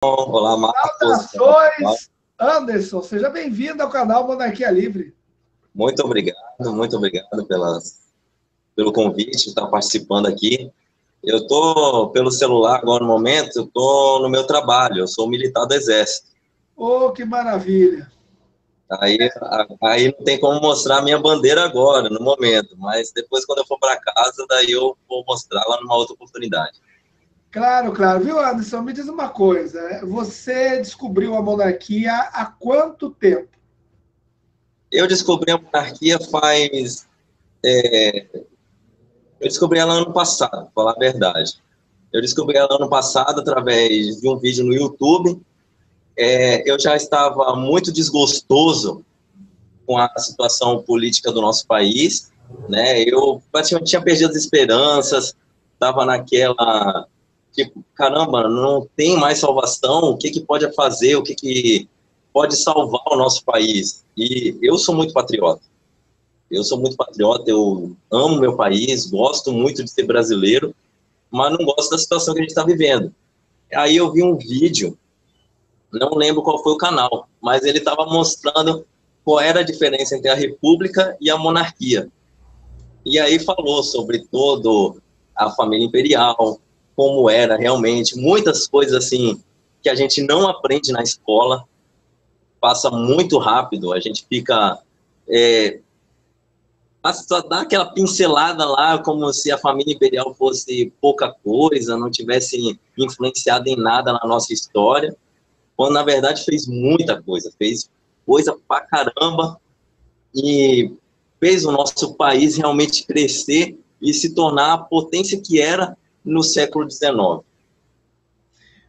Olá, Marcos. Saudações, Anderson. Seja bem-vindo ao canal Monarquia Livre. Muito obrigado pelo convite, de estar participando aqui. Eu estou pelo celular agora no momento, eu estou no meu trabalho, eu sou militar do Exército. Oh, que maravilha. Aí não tem como mostrar a minha bandeira agora, no momento, mas depois, quando eu for para casa, daí eu vou mostrar lá numa outra oportunidade. Claro, claro. Viu, Anderson? Me diz uma coisa. Você descobriu a monarquia há quanto tempo? Eu descobri a monarquia eu descobri ela ano passado, para falar a verdade. Eu descobri ela ano passado através de um vídeo no YouTube. Eu já estava muito desgostoso com a situação política do nosso país, né? Eu praticamente tinha perdido as esperanças, estava naquela, tipo, caramba, não tem mais salvação, o que pode fazer, o que pode salvar o nosso país? E eu sou muito patriota. Eu amo meu país, gosto muito de ser brasileiro, mas não gosto da situação que a gente está vivendo. Aí eu vi um vídeo, não lembro qual foi o canal, mas ele estava mostrando qual era a diferença entre a república e a monarquia. E aí falou sobre todo a família imperial, como era realmente, muitas coisas assim que a gente não aprende na escola, passa muito rápido, a gente fica só dá aquela pincelada lá, como se a família imperial fosse pouca coisa, não tivesse influenciado em nada na nossa história, quando na verdade fez coisa pra caramba e fez o nosso país realmente crescer e se tornar a potência que era no século XIX.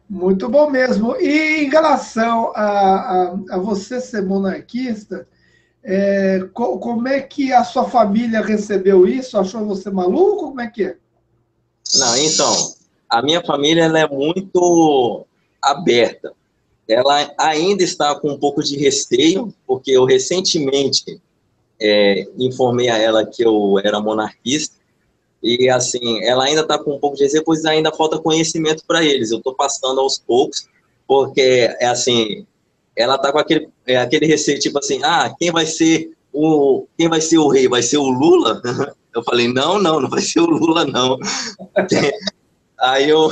Muito bom mesmo. E em relação a você ser monarquista, como é que a sua família recebeu isso? Achou você maluco? Como é que é? Não, então, a minha família ela é muito aberta. Ela ainda está com um pouco de receio, porque eu recentemente informei a ela que eu era monarquista, e assim, ela ainda está com um pouco de receio, pois ainda falta conhecimento para eles. Eu estou passando aos poucos, porque é assim, ela está com aquele receio, tipo assim, quem vai ser o rei? Vai ser o Lula? Eu falei, não vai ser o Lula, não. Aí eu,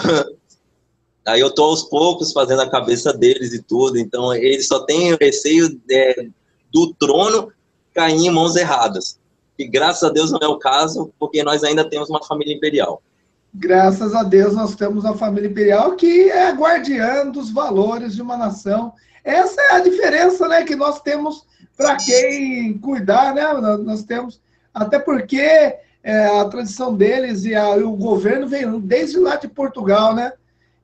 aí eu tô aos poucos fazendo a cabeça deles e tudo, então eles só têm receio do trono cair em mãos erradas. E graças a Deus não é o caso, porque nós ainda temos uma família imperial. Graças a Deus nós temos a família imperial que é a guardiã dos valores de uma nação. Essa é a diferença, né, que nós temos para quem cuidar, né? Nós temos, até porque a tradição deles e o governo vem desde lá de Portugal, né?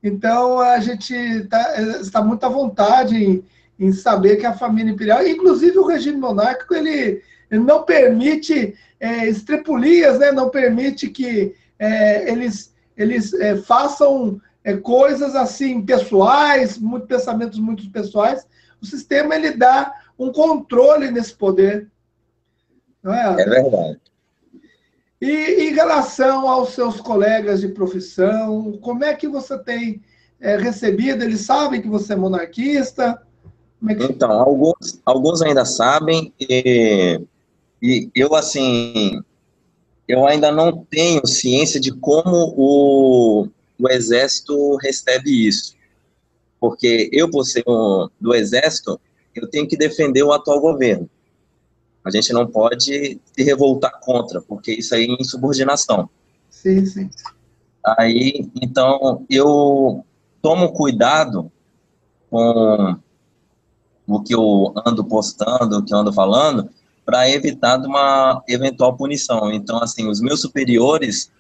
Então a gente está muito à vontade em saber que a família imperial, inclusive o regime monárquico, ele não permite estrepulias, né? Não permite que eles façam coisas assim pessoais, pensamentos muito pessoais. O sistema ele dá um controle nesse poder, não é, É Anderson? verdade. E em relação aos seus colegas de profissão, como é que você tem recebido? Eles sabem que você é monarquista? Como é que... Então, alguns ainda sabem, e eu, assim, eu ainda não tenho ciência de como o Exército recebe isso. Porque eu, por ser do Exército, eu tenho que defender o atual governo. A gente não pode se revoltar contra, porque isso aí é insubordinação. Sim, sim. Aí, então, eu tomo cuidado com o que eu ando postando, o que eu ando falando, para evitar de uma eventual punição. Então, assim, os meus superiores,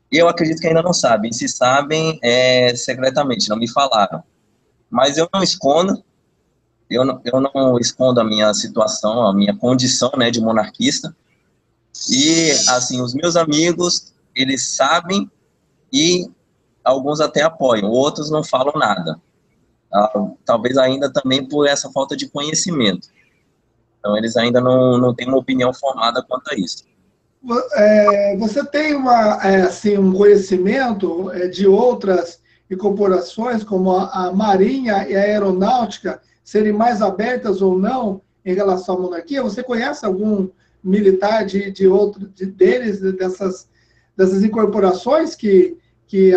eu acredito que ainda não sabem. Se sabem, secretamente, não me falaram. Mas eu não escondo, eu não escondo a minha situação, a minha condição, né, de monarquista. E, assim, os meus amigos, eles sabem e alguns até apoiam, outros não falam nada. Talvez ainda também por essa falta de conhecimento. Então, eles ainda não têm uma opinião formada quanto a isso. Você tem assim, um conhecimento de outras incorporações, como a Marinha e a Aeronáutica, serem mais abertas ou não em relação à monarquia? Você conhece algum militar deles, dessas incorporações que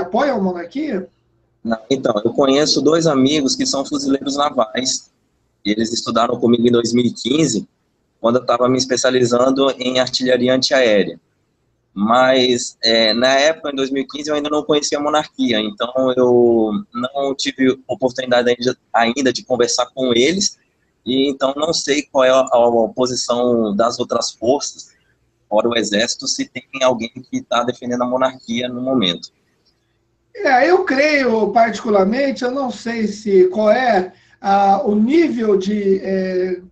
apoiam a monarquia? Não, então, eu conheço dois amigos que são fuzileiros navais. Eles estudaram comigo em 2015, quando eu estava me especializando em artilharia antiaérea. Mas, na época, em 2015, eu ainda não conhecia a monarquia, então eu não tive oportunidade ainda de conversar com eles, e então não sei qual é a posição das outras forças, fora o Exército, se tem alguém que está defendendo a monarquia no momento. Eu creio, particularmente, eu não sei qual é o nível de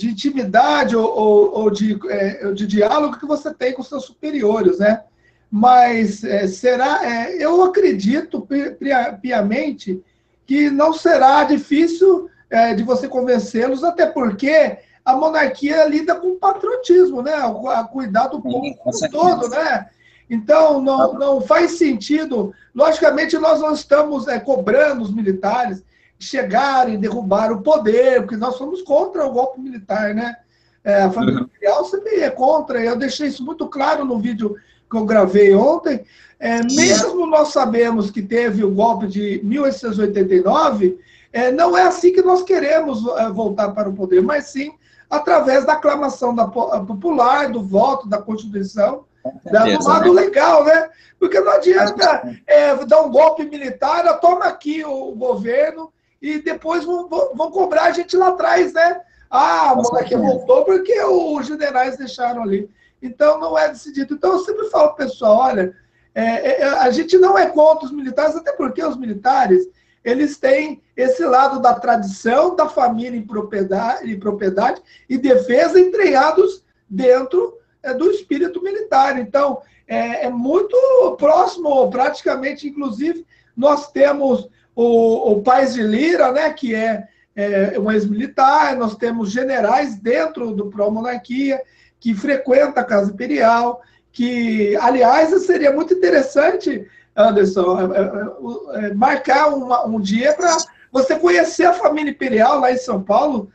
intimidade ou de diálogo que você tem com seus superiores, né? Mas eu acredito piamente que não será difícil de você convencê-los, até porque a monarquia lida com patriotismo, né? A cuidar do povo como todo, né? Então, não faz sentido. Logicamente, nós não estamos cobrando os militares chegarem, derrubar o poder, porque nós somos contra o golpe militar, né? A família imperial sempre é contra. Eu deixei isso muito claro no vídeo que eu gravei ontem. Mesmo nós sabemos que teve o golpe de 1889, não é assim que nós queremos voltar para o poder, mas sim através da aclamação popular, do voto, da Constituição, do lado legal, né? Porque não adianta dar um golpe militar, toma aqui o governo e depois vão cobrar a gente lá atrás, né? A monarquia voltou porque os generais deixaram ali. Então, não é decidido. Então, eu sempre falo, pessoal, olha, a gente não é contra os militares, até porque os militares, eles têm esse lado da tradição, da família em propriedade e defesa entranhados dentro do espírito militar. Então, é muito próximo, praticamente, inclusive, nós temos o Paes de Lira, né, que é um ex-militar, nós temos generais dentro do pró-monarquia, que frequenta a Casa Imperial, que, aliás, seria muito interessante, Anderson, marcar um dia para você conhecer a família imperial lá em São Paulo,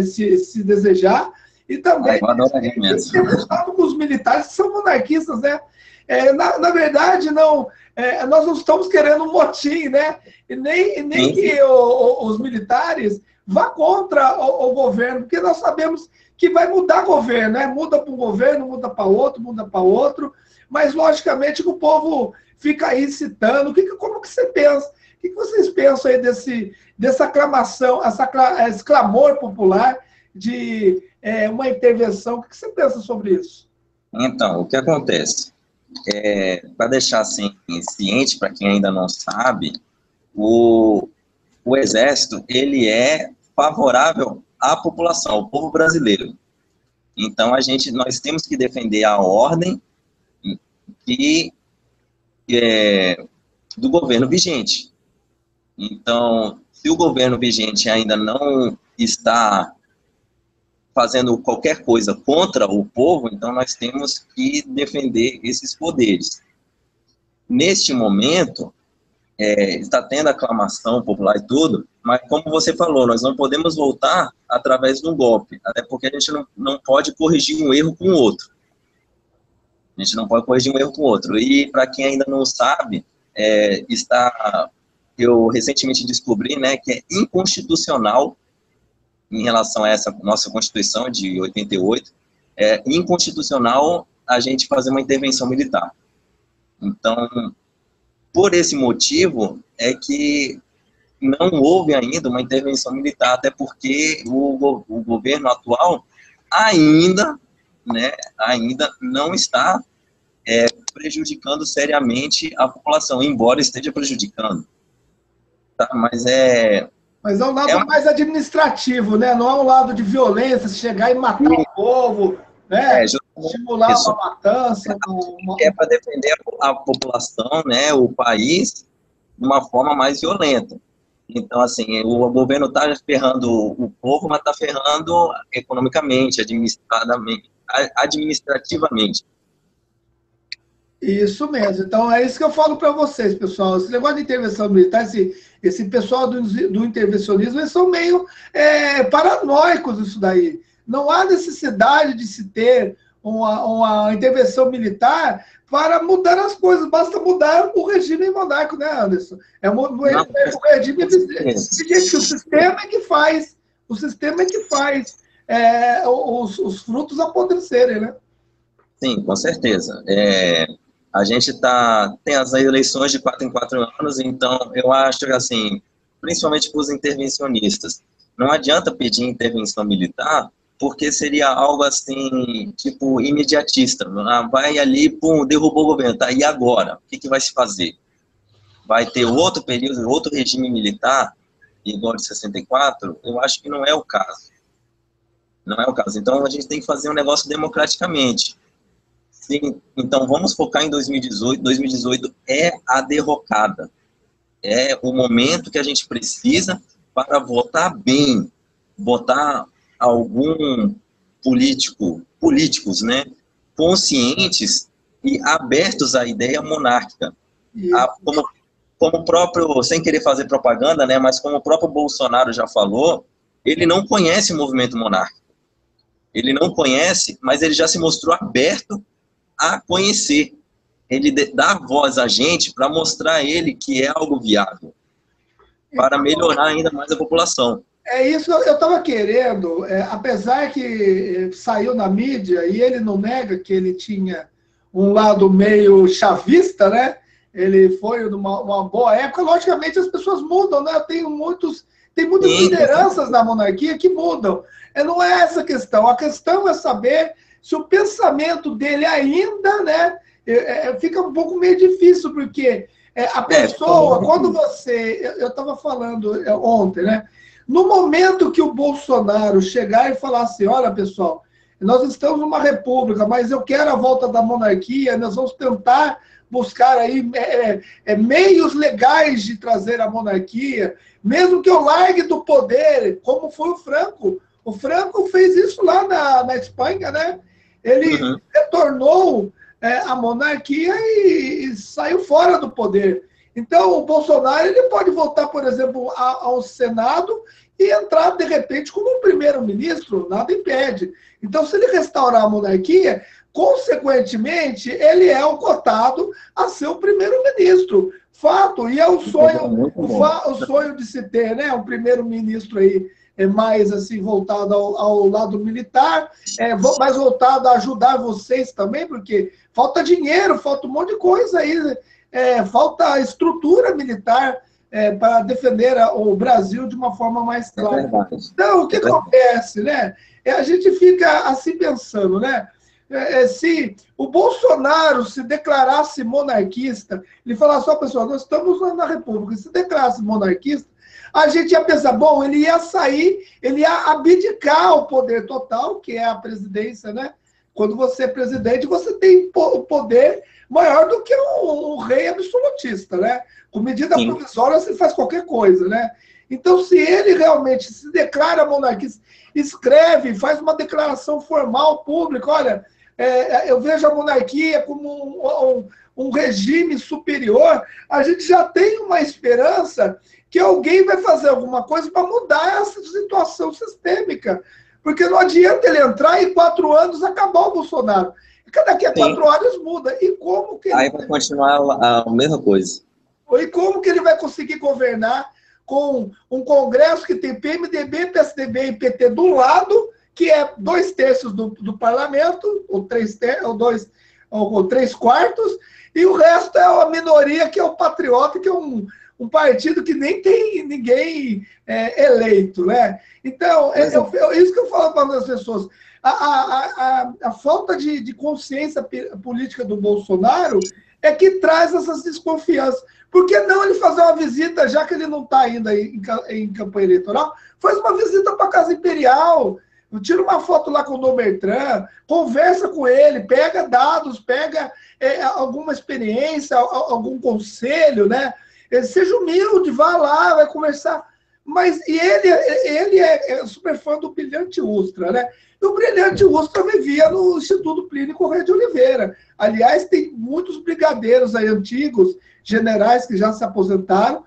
se desejar, e também ter contato com os militares que são monarquistas, né? Na verdade, nós não estamos querendo um motim, né? E nem que os militares vá contra o governo, porque nós sabemos que vai mudar governo, né? Muda para um governo, muda para outro, muda para outro, mas logicamente que o povo fica aí citando. Como que você pensa? O que vocês pensam aí dessa aclamação, esse clamor popular de uma intervenção? O que você pensa sobre isso? Então, o que acontece? Para deixar assim, ciente para quem ainda não sabe, o Exército ele é favorável à população, ao povo brasileiro. Então, nós temos que defender a ordem do governo vigente. Então, se o governo vigente ainda não está fazendo qualquer coisa contra o povo, então nós temos que defender esses poderes. Neste momento, está tendo aclamação popular e tudo, mas como você falou, nós não podemos voltar através de um golpe, até porque a gente não pode corrigir um erro com o outro. A gente não pode corrigir um erro com o outro. E, para quem ainda não sabe, eu recentemente descobri, né, que é inconstitucional, em relação a essa nossa Constituição de 88, é inconstitucional a gente fazer uma intervenção militar. Então, por esse motivo, é que não houve ainda uma intervenção militar, até porque o governo atual ainda não está prejudicando seriamente a população, embora esteja prejudicando. Tá? Mas é um lado mais administrativo, né? Não é um lado de violência, chegar e matar o povo, né? Estimular uma matança. É para defender a população, né? O país, de uma forma mais violenta. Então, assim, o governo está ferrando o povo, mas está ferrando economicamente, administrativamente. Isso mesmo. Então, é isso que eu falo para vocês, pessoal. Esse negócio de intervenção militar, esse pessoal do intervencionismo, eles são meio paranoicos isso daí. Não há necessidade de se ter uma intervenção militar para mudar as coisas. Basta mudar o regime monárquico, né, Anderson? O regime vigente, o sistema é que faz. O sistema é que faz os frutos apodrecerem, né? Sim, com certeza. A gente tem as eleições de 4 em 4 anos, então eu acho que, assim, principalmente para os intervencionistas, não adianta pedir intervenção militar, porque seria algo assim, tipo, imediatista. Vai ali, pum, derrubou o governo, tá? E agora? O que vai se fazer? Vai ter outro período, outro regime militar, igual de 64? Eu acho que não é o caso. Não é o caso. Então, a gente tem que fazer um negócio democraticamente. Sim, então vamos focar em 2018. 2018 é a derrocada. É o momento que a gente precisa para votar bem, votar algum políticos, né, conscientes e abertos à ideia monárquica. Como o próprio, sem querer fazer propaganda, né, mas como o próprio Bolsonaro já falou, ele não conhece o movimento monárquico. Ele não conhece, mas ele já se mostrou aberto a conhecer. Ele dá voz a gente para mostrar a ele que é algo viável, para melhorar ainda mais a população. É isso que eu estava querendo, apesar que saiu na mídia e ele não nega que ele tinha um lado meio chavista, né? Ele foi numa boa época. Logicamente, as pessoas mudam, né? Tem muitas lideranças na monarquia que mudam. Não é essa a questão. A questão é saber se o pensamento dele ainda, né? Fica um pouco meio difícil, porque a pessoa, quando você... Eu estava falando ontem, né? No momento que o Bolsonaro chegar e falar assim, olha, pessoal, nós estamos numa república, mas eu quero a volta da monarquia, nós vamos tentar buscar aí meios legais de trazer a monarquia, mesmo que eu largue do poder, como foi o Franco. O Franco fez isso lá na Espanha, né? Ele retornou a monarquia e saiu fora do poder. Então, o Bolsonaro ele pode voltar, por exemplo, ao Senado e entrar, de repente, como um primeiro-ministro, nada impede. Então, se ele restaurar a monarquia, consequentemente, ele é o cotado a ser o primeiro-ministro. Fato, e é o sonho de se ter, né? Um primeiro-ministro aí mais assim voltado ao lado militar, mais voltado a ajudar vocês também, porque falta dinheiro, falta um monte de coisa aí, falta estrutura militar para defender o Brasil de uma forma mais clara. Então, o que acontece, né? A gente fica assim pensando, né? Se o Bolsonaro se declarasse monarquista, ele falasse, ó, pessoal, nós estamos na República, se declarasse monarquista, a gente ia pensar, bom, ele ia sair, ele ia abdicar o poder total, que é a presidência, né? Quando você é presidente, você tem poder maior do que um rei absolutista, né? Com medida provisória, você faz qualquer coisa, né? Então, se ele realmente se declara monarquista, escreve, faz uma declaração formal, pública, olha, eu vejo a monarquia como um regime superior, a gente já tem uma esperança que alguém vai fazer alguma coisa para mudar essa situação sistêmica. Porque não adianta ele entrar e em 4 anos acabar o Bolsonaro. Daqui a 4 anos muda. E como que aí vai continuar a mesma coisa. E como que ele vai conseguir governar com um Congresso que tem PMDB, PSDB e PT do lado, que é 2/3 do parlamento, ou 3/4, e o resto é a minoria, que é o Patriota, que é um partido que nem tem ninguém eleito, né? Então, isso que eu falo para as pessoas. A falta de consciência política do Bolsonaro é que traz essas desconfianças. Por que não ele fazer uma visita, já que ele não está ainda em campanha eleitoral, faz uma visita para a Casa Imperial, tira uma foto lá com o Dom Bertrand, conversa com ele, pega dados, pega alguma experiência, algum conselho, né? Seja humilde, vá lá, vai conversar. Mas ele é super fã do Brilhante Ustra, né? E o Brilhante Ustra vivia no Instituto Plínio Corrêa de Oliveira. Aliás, tem muitos brigadeiros aí antigos, generais que já se aposentaram,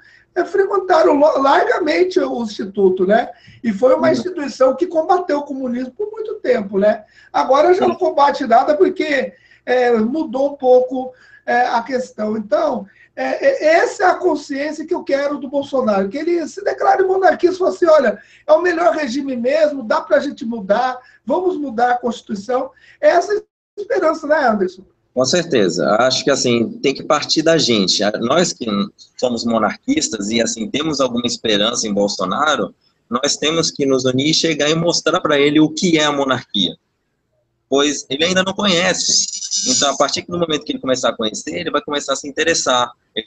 frequentaram largamente o Instituto, né? E foi uma instituição que combateu o comunismo por muito tempo, né? Agora já não combate nada porque mudou um pouco a questão. Então, essa é a consciência que eu quero do Bolsonaro, que ele se declare monarquista e fale assim, olha, é o melhor regime mesmo, dá para a gente mudar, vamos mudar a Constituição. Essa é a esperança, né, Anderson? Com certeza. Acho que, assim, tem que partir da gente. Nós que somos monarquistas e, assim, temos alguma esperança em Bolsonaro, nós temos que nos unir e chegar e mostrar para ele o que é a monarquia. Pois ele ainda não conhece. Então, a partir do momento que ele começar a conhecer, ele vai começar a se interessar. Ele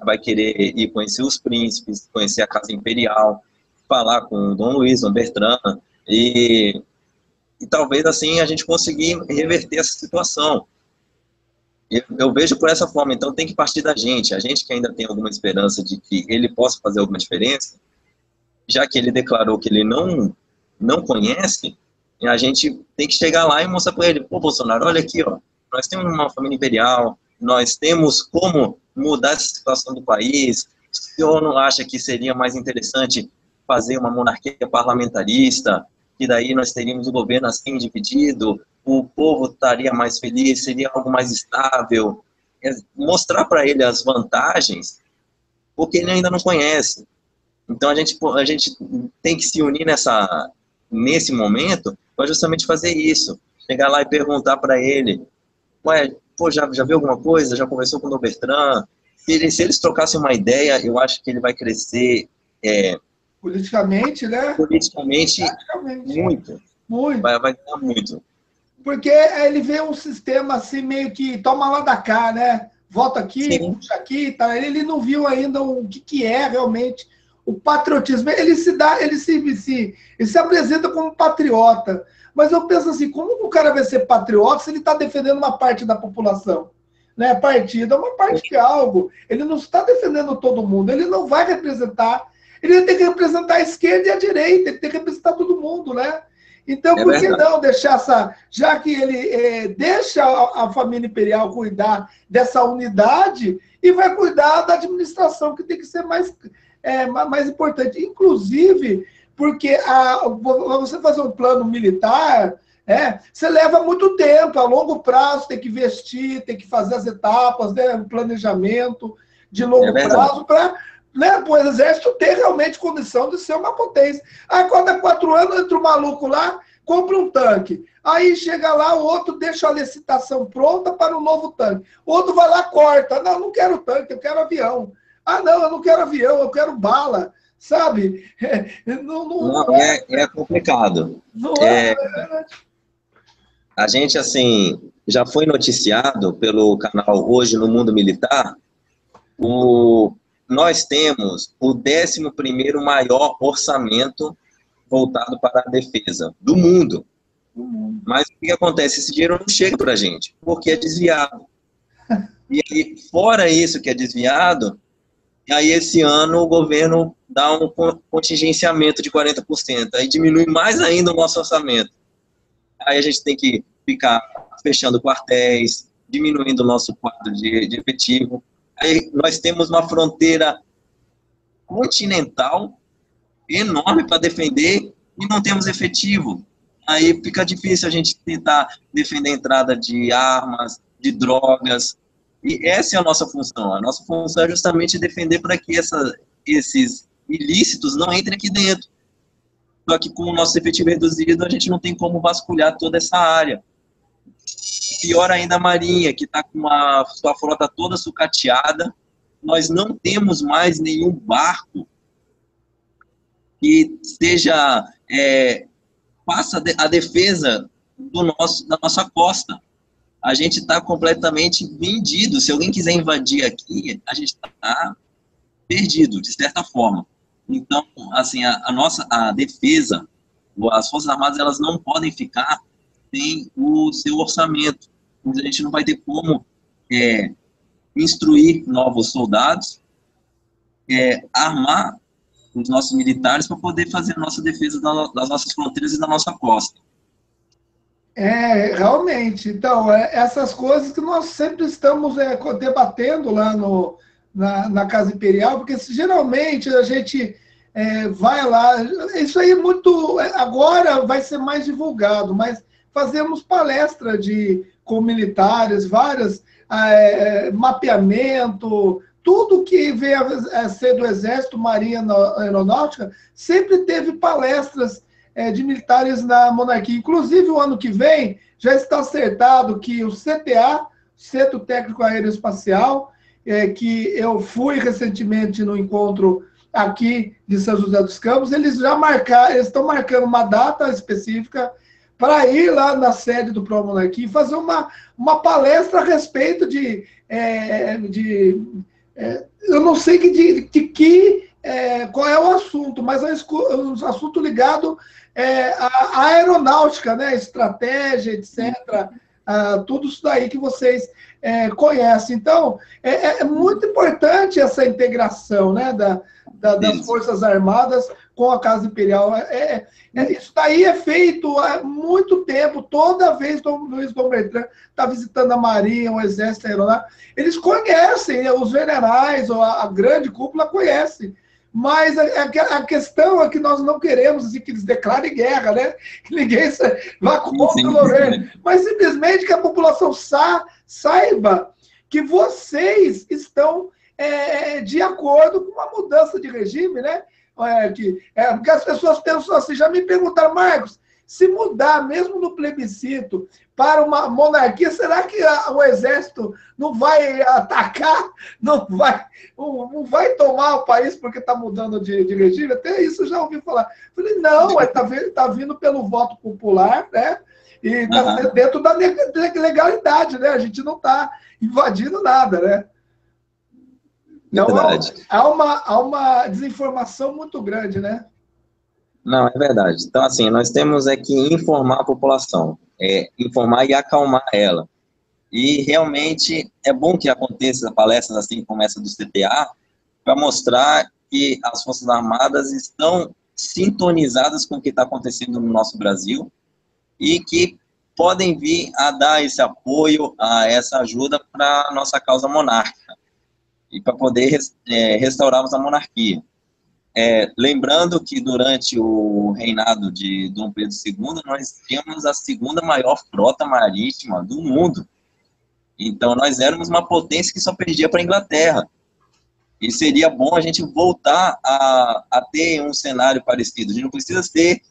vai querer ir conhecer os príncipes, conhecer a Casa Imperial, falar com o Dom Luiz, Dom Bertrand, e talvez, assim, a gente conseguir reverter essa situação. Eu vejo por essa forma, então tem que partir da gente, a gente que ainda tem alguma esperança de que ele possa fazer alguma diferença, já que ele declarou que ele não conhece, a gente tem que chegar lá e mostrar para ele, pô, Bolsonaro, olha aqui, ó, nós temos uma família imperial, nós temos como mudar essa situação do país, o senhor não acha que seria mais interessante fazer uma monarquia parlamentarista, que daí nós teríamos o governo assim dividido, o povo estaria mais feliz, seria algo mais estável, mostrar para ele as vantagens, porque ele ainda não conhece. Então a gente tem que se unir nesse momento para justamente fazer isso, chegar lá e perguntar para ele, ué, pô, já viu alguma coisa? Já conversou com o Dom Bertrand? Se eles trocassem uma ideia, eu acho que ele vai crescer politicamente, né? Politicamente, muito. Vai ganhar muito. Porque ele vê um sistema assim, meio que toma lá da cá, né? Volta aqui, puxa aqui, tá? Ele não viu ainda o que é realmente o patriotismo. Ele se apresenta como patriota. Mas eu penso assim, como o cara vai ser patriota se ele está defendendo uma parte da população? Né? Partido é uma parte de algo. Ele não está defendendo todo mundo. Ele não vai representar. Ele tem que representar a esquerda e a direita. Ele tem que representar todo mundo, né? Então, por que não deixar já que ele deixa a família imperial cuidar dessa unidade e vai cuidar da administração, que tem que ser mais importante. Inclusive, porque você fazer um plano militar, você leva muito tempo, a longo prazo, tem que investir, tem que fazer as etapas, né, um planejamento de longo prazo para... Né, o exército ter realmente condição de ser uma potência. Aí, cada 4 anos, entra um maluco lá, compra um tanque. Aí chega lá, o outro deixa a licitação pronta para um novo tanque. O outro vai lá, corta. Não, não quero tanque, eu quero avião. Ah, não, eu não quero avião, eu quero bala. Sabe? É complicado. A gente, assim, já foi noticiado pelo canal Hoje no Mundo Militar, nós temos o 11º maior orçamento voltado para a defesa do mundo. Mas o que acontece? Esse dinheiro não chega para a gente, porque é desviado. E aí, fora isso que é desviado, aí esse ano o governo dá um contingenciamento de 40%, aí diminui mais ainda o nosso orçamento. Aí a gente tem que ficar fechando quartéis, diminuindo o nosso quadro de efetivo. Aí nós temos uma fronteira continental enorme para defender e não temos efetivo. Aí fica difícil a gente tentar defender a entrada de armas, de drogas. E essa é a nossa função. A nossa função é justamente defender para que esses ilícitos não entrem aqui dentro. Só que com o nosso efetivo reduzido, a gente não tem como vasculhar toda essa área. Pior ainda a Marinha, que está com a sua frota toda sucateada. Nós não temos mais nenhum barco que faça a defesa da nossa costa. A gente está completamente vendido. Se alguém quiser invadir aqui, a gente está perdido, de certa forma. Então, assim, a defesa, as Forças Armadas, elas não podem ficar sem o seu orçamento. A gente não vai ter como instruir novos soldados, armar os nossos militares para poder fazer a nossa defesa das nossas fronteiras e da nossa costa. Realmente. Então, essas coisas que nós sempre estamos debatendo lá na Casa Imperial, porque geralmente a gente vai lá, isso aí agora vai ser mais divulgado, mas fazemos palestra com militares, várias, mapeamento, tudo que vem a ser do Exército, Marinha, Aeronáutica, sempre teve palestras de militares na monarquia. Inclusive, o ano que vem, já está acertado que o CTA, Centro Técnico Aeroespacial, que eu fui recentemente no encontro aqui de São José dos Campos, eles estão marcando uma data específica para ir lá na sede do Pro-Monarquia e fazer uma palestra a respeito eu não sei qual é o assunto, mas é um assunto ligado à aeronáutica, né? Estratégia, etc. Tudo isso daí que vocês conhecem. Então, é muito importante essa integração, né, das Forças Armadas com a Casa Imperial. Isso daí é feito há muito tempo. Toda vez que o Luiz Dom Bertrand está visitando a Marinha, o Exército, a Aeronáutica, eles conhecem, né? Os generais, ou a grande cúpula conhece. Mas a questão é que nós não queremos assim, que eles declarem guerra, né? Que ninguém vá contra o governo. Mas simplesmente que a população saiba que vocês estão de acordo com uma mudança de regime, né? Porque as pessoas pensam assim, já me perguntaram, Marcos, se mudar mesmo no plebiscito para uma monarquia, será que o Exército não vai atacar, não vai tomar o país porque está mudando de regime? Até isso eu já ouvi falar. Falei, não, está vindo pelo voto popular, né? E está dentro da legalidade, né? A gente não está invadindo nada, né? Então, há uma desinformação muito grande, né? Não, é verdade. Então, assim, nós temos que informar a população, informar e acalmar ela. E, realmente, é bom que aconteça palestras assim como essa do CTA, para mostrar que as Forças Armadas estão sintonizadas com o que está acontecendo no nosso Brasil e que podem vir a dar esse apoio, essa ajuda para a nossa causa monárquica e para poder restaurarmos a monarquia. Lembrando que durante o reinado de Dom Pedro II, nós tínhamos a segunda maior frota marítima do mundo. Então, nós éramos uma potência que só perdia para a Inglaterra. E seria bom a gente voltar a ter um cenário parecido. A gente não precisa ser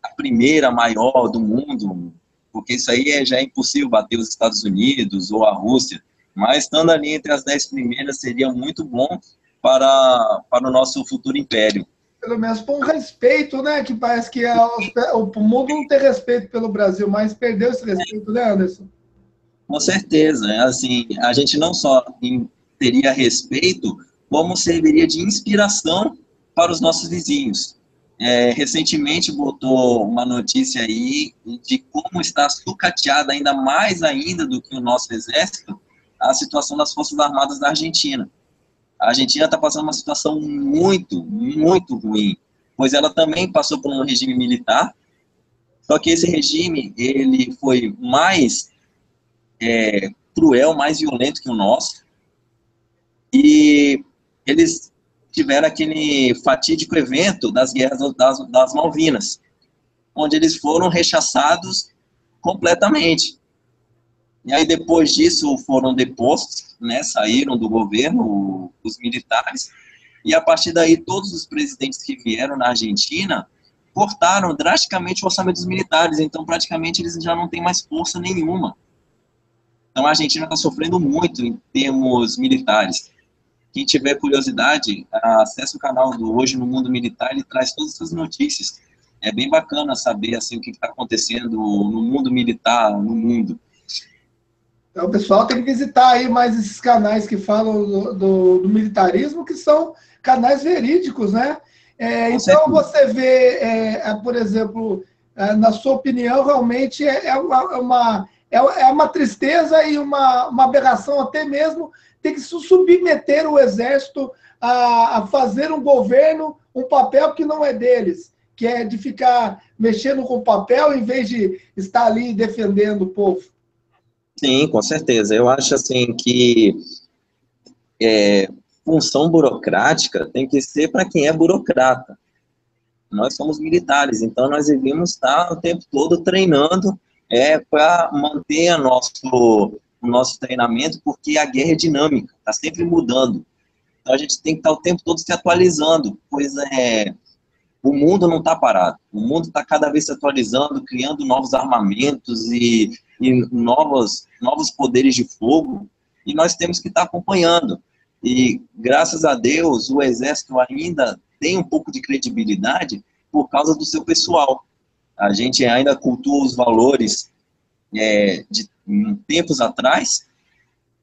a primeira maior do mundo, porque isso aí já é impossível bater os Estados Unidos ou a Rússia. Mas, estando ali entre as 10 primeiras, seria muito bom para o nosso futuro império. Pelo menos por um respeito, né? Que parece que o mundo não tem respeito pelo Brasil, mas perdeu esse respeito, né, Anderson? Com certeza. Assim, a gente não só teria respeito, como serviria de inspiração para os nossos vizinhos. Recentemente botou uma notícia aí de como está sucateada ainda mais ainda do que o nosso exército a situação das Forças Armadas da Argentina. A Argentina está passando uma situação muito, muito ruim, pois ela também passou por um regime militar, só que esse regime ele foi mais cruel, mais violento que o nosso, e eles tiveram aquele fatídico evento das guerras das Malvinas, onde eles foram rechaçados completamente. E aí, depois disso, foram depostos, né, saíram do governo os militares, e a partir daí, todos os presidentes que vieram na Argentina cortaram drasticamente o orçamento dos militares, então, praticamente, eles já não têm mais força nenhuma. Então, a Argentina está sofrendo muito em termos militares. Quem tiver curiosidade, acesse o canal do Hoje no Mundo Militar, ele traz todas essas notícias. É bem bacana saber assim, o que está acontecendo no mundo militar, no mundo. Então, o pessoal tem que visitar aí mais esses canais que falam do militarismo, que são canais verídicos, né? Então, você vê, por exemplo, na sua opinião, realmente é é uma tristeza e uma aberração até mesmo ter que submeter o Exército a fazer um governo, um papel que não é deles, que é de ficar mexendo com o papel em vez de estar ali defendendo o povo. Sim, com certeza. Eu acho assim que função burocrática tem que ser para quem é burocrata. Nós somos militares, então nós devemos estar o tempo todo treinando para manter o nosso treinamento, porque a guerra é dinâmica, está sempre mudando. Então a gente tem que estar o tempo todo se atualizando, pois o mundo não está parado. O mundo está cada vez se atualizando, criando novos armamentos e novos poderes de fogo, e nós temos que estar acompanhando. E, graças a Deus, o Exército ainda tem um pouco de credibilidade por causa do seu pessoal. A gente ainda cultua os valores de tempos atrás,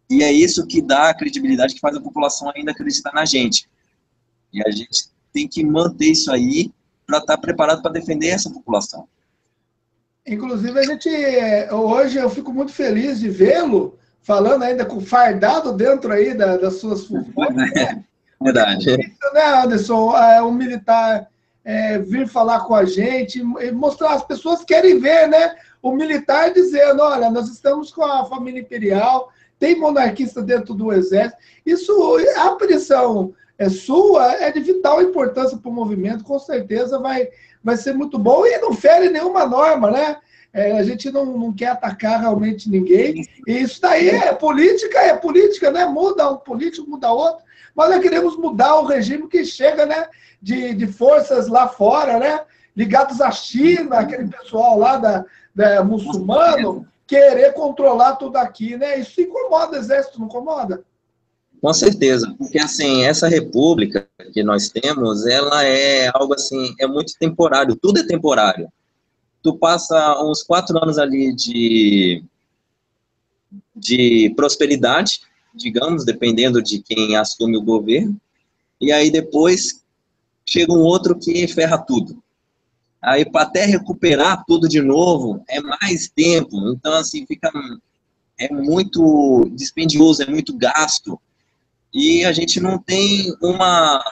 e é isso que dá a credibilidade, que faz a população ainda acreditar na gente. E a gente tem que manter isso aí para estar preparado para defender essa população. Inclusive, hoje eu fico muito feliz de vê-lo falando ainda com fardado dentro aí das suas funções. Né? Verdade. Isso, né, Anderson? Um militar vir falar com a gente e mostrar, as pessoas querem ver, né? O militar dizendo, olha, nós estamos com a família imperial, tem monarquista dentro do Exército. Isso, a aparição sua é de vital importância para o movimento, com certeza vai ser muito bom e não fere nenhuma norma, né? A gente não quer atacar realmente ninguém. E isso daí é política, né? Muda um político, muda outro. Mas nós queremos mudar o regime que chega, né? De forças lá fora, né? Ligados à China, aquele pessoal lá da muçulmano, querer controlar tudo aqui, né? Isso incomoda o Exército, não incomoda? Com certeza, porque assim, essa república que nós temos, ela é algo assim, é muito temporário, tudo é temporário. Tu passa uns 4 anos ali de prosperidade, digamos, dependendo de quem assume o governo, e aí depois chega um outro que ferra tudo. Aí, para até recuperar tudo de novo, é mais tempo, então assim, é muito dispendioso, é muito gasto, e a gente não tem uma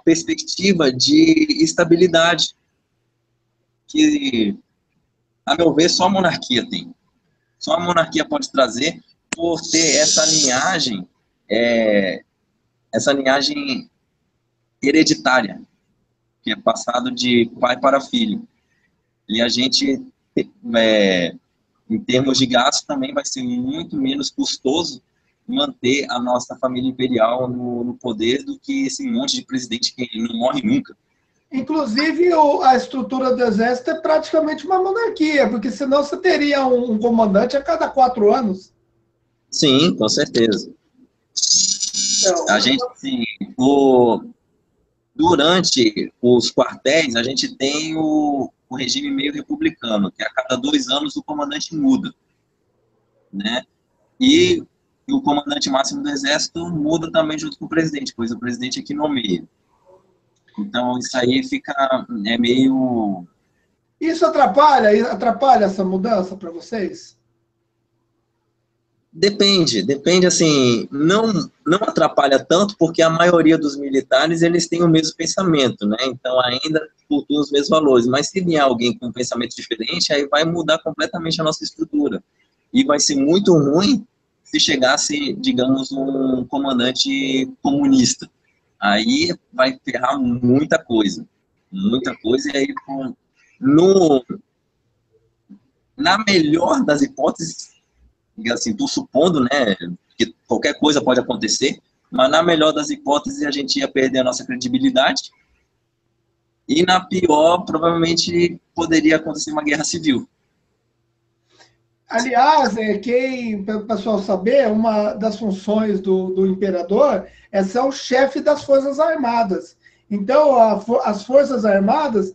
perspectiva de estabilidade que, a meu ver, só a monarquia tem. Só a monarquia pode trazer, por ter essa linhagem hereditária, que é passado de pai para filho. E a gente, em termos de gasto, também vai ser muito menos custoso manter a nossa família imperial no poder do que esse monte de presidente que não morre nunca. Inclusive, a estrutura do Exército é praticamente uma monarquia, porque senão você teria um comandante a cada 4 anos. Sim, com certeza. Então, a gente, sim, durante os quartéis, a gente tem o regime meio republicano, que a cada 2 anos o comandante muda, né? E o comandante máximo do Exército muda também junto com o presidente, pois o presidente é que nomeia. Então, isso aí fica meio... Isso atrapalha essa mudança para vocês? Depende, assim, não atrapalha tanto, porque a maioria dos militares, eles têm o mesmo pensamento, né? Então, ainda cultuam os mesmos valores, mas se vier alguém com um pensamento diferente, aí vai mudar completamente a nossa estrutura. E vai ser muito ruim se chegasse, digamos, um comandante comunista. Aí vai ferrar muita coisa, e aí, na melhor das hipóteses, assim, estou supondo, né, que qualquer coisa pode acontecer, mas na melhor das hipóteses a gente ia perder a nossa credibilidade, e na pior, provavelmente, poderia acontecer uma guerra civil. Aliás, para o pessoal saber, uma das funções do imperador é ser o chefe das Forças Armadas. Então, as Forças Armadas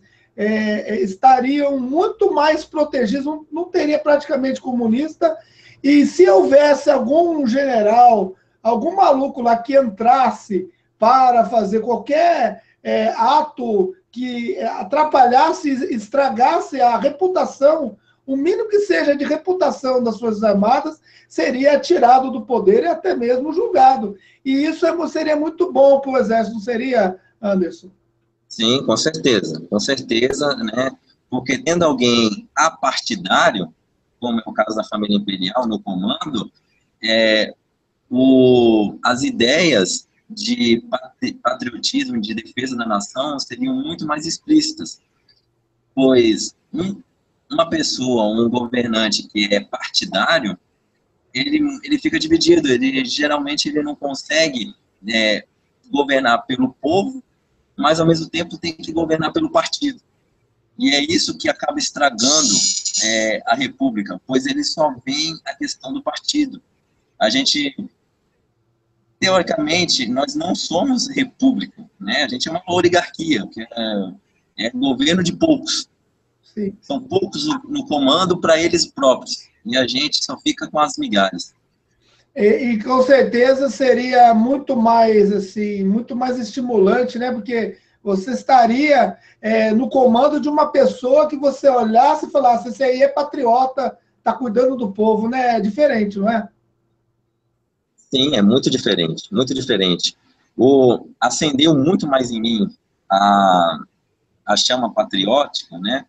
estariam muito mais protegidas, não teria praticamente comunista, e se houvesse algum general, algum maluco lá que entrasse para fazer qualquer ato que atrapalhasse, estragasse a reputação o mínimo que seja de reputação das Forças Armadas seria tirado do poder e até mesmo julgado. E isso seria muito bom para o Exército, não seria, Anderson? Sim, com certeza, né? Porque tendo alguém apartidário, como é o caso da família imperial no comando, é, as ideias de patriotismo, de defesa da nação, seriam muito mais explícitas, pois uma pessoa, um governante que é partidário, ele fica dividido, geralmente ele não consegue governar pelo povo, mas ao mesmo tempo tem que governar pelo partido. E é isso que acaba estragando a República, pois ele só vê a questão do partido. A gente, teoricamente, nós não somos república, né? A gente é uma oligarquia, que é governo de poucos. Sim. São poucos no comando para eles próprios, e a gente só fica com as migalhas. E com certeza seria muito mais assim, muito mais estimulante, né? Porque você estaria no comando de uma pessoa que você olhasse e falasse, esse aí é patriota, está cuidando do povo, né? É diferente, não é? Sim, é muito diferente, muito diferente. Acendeu muito mais em mim a chama patriótica, né,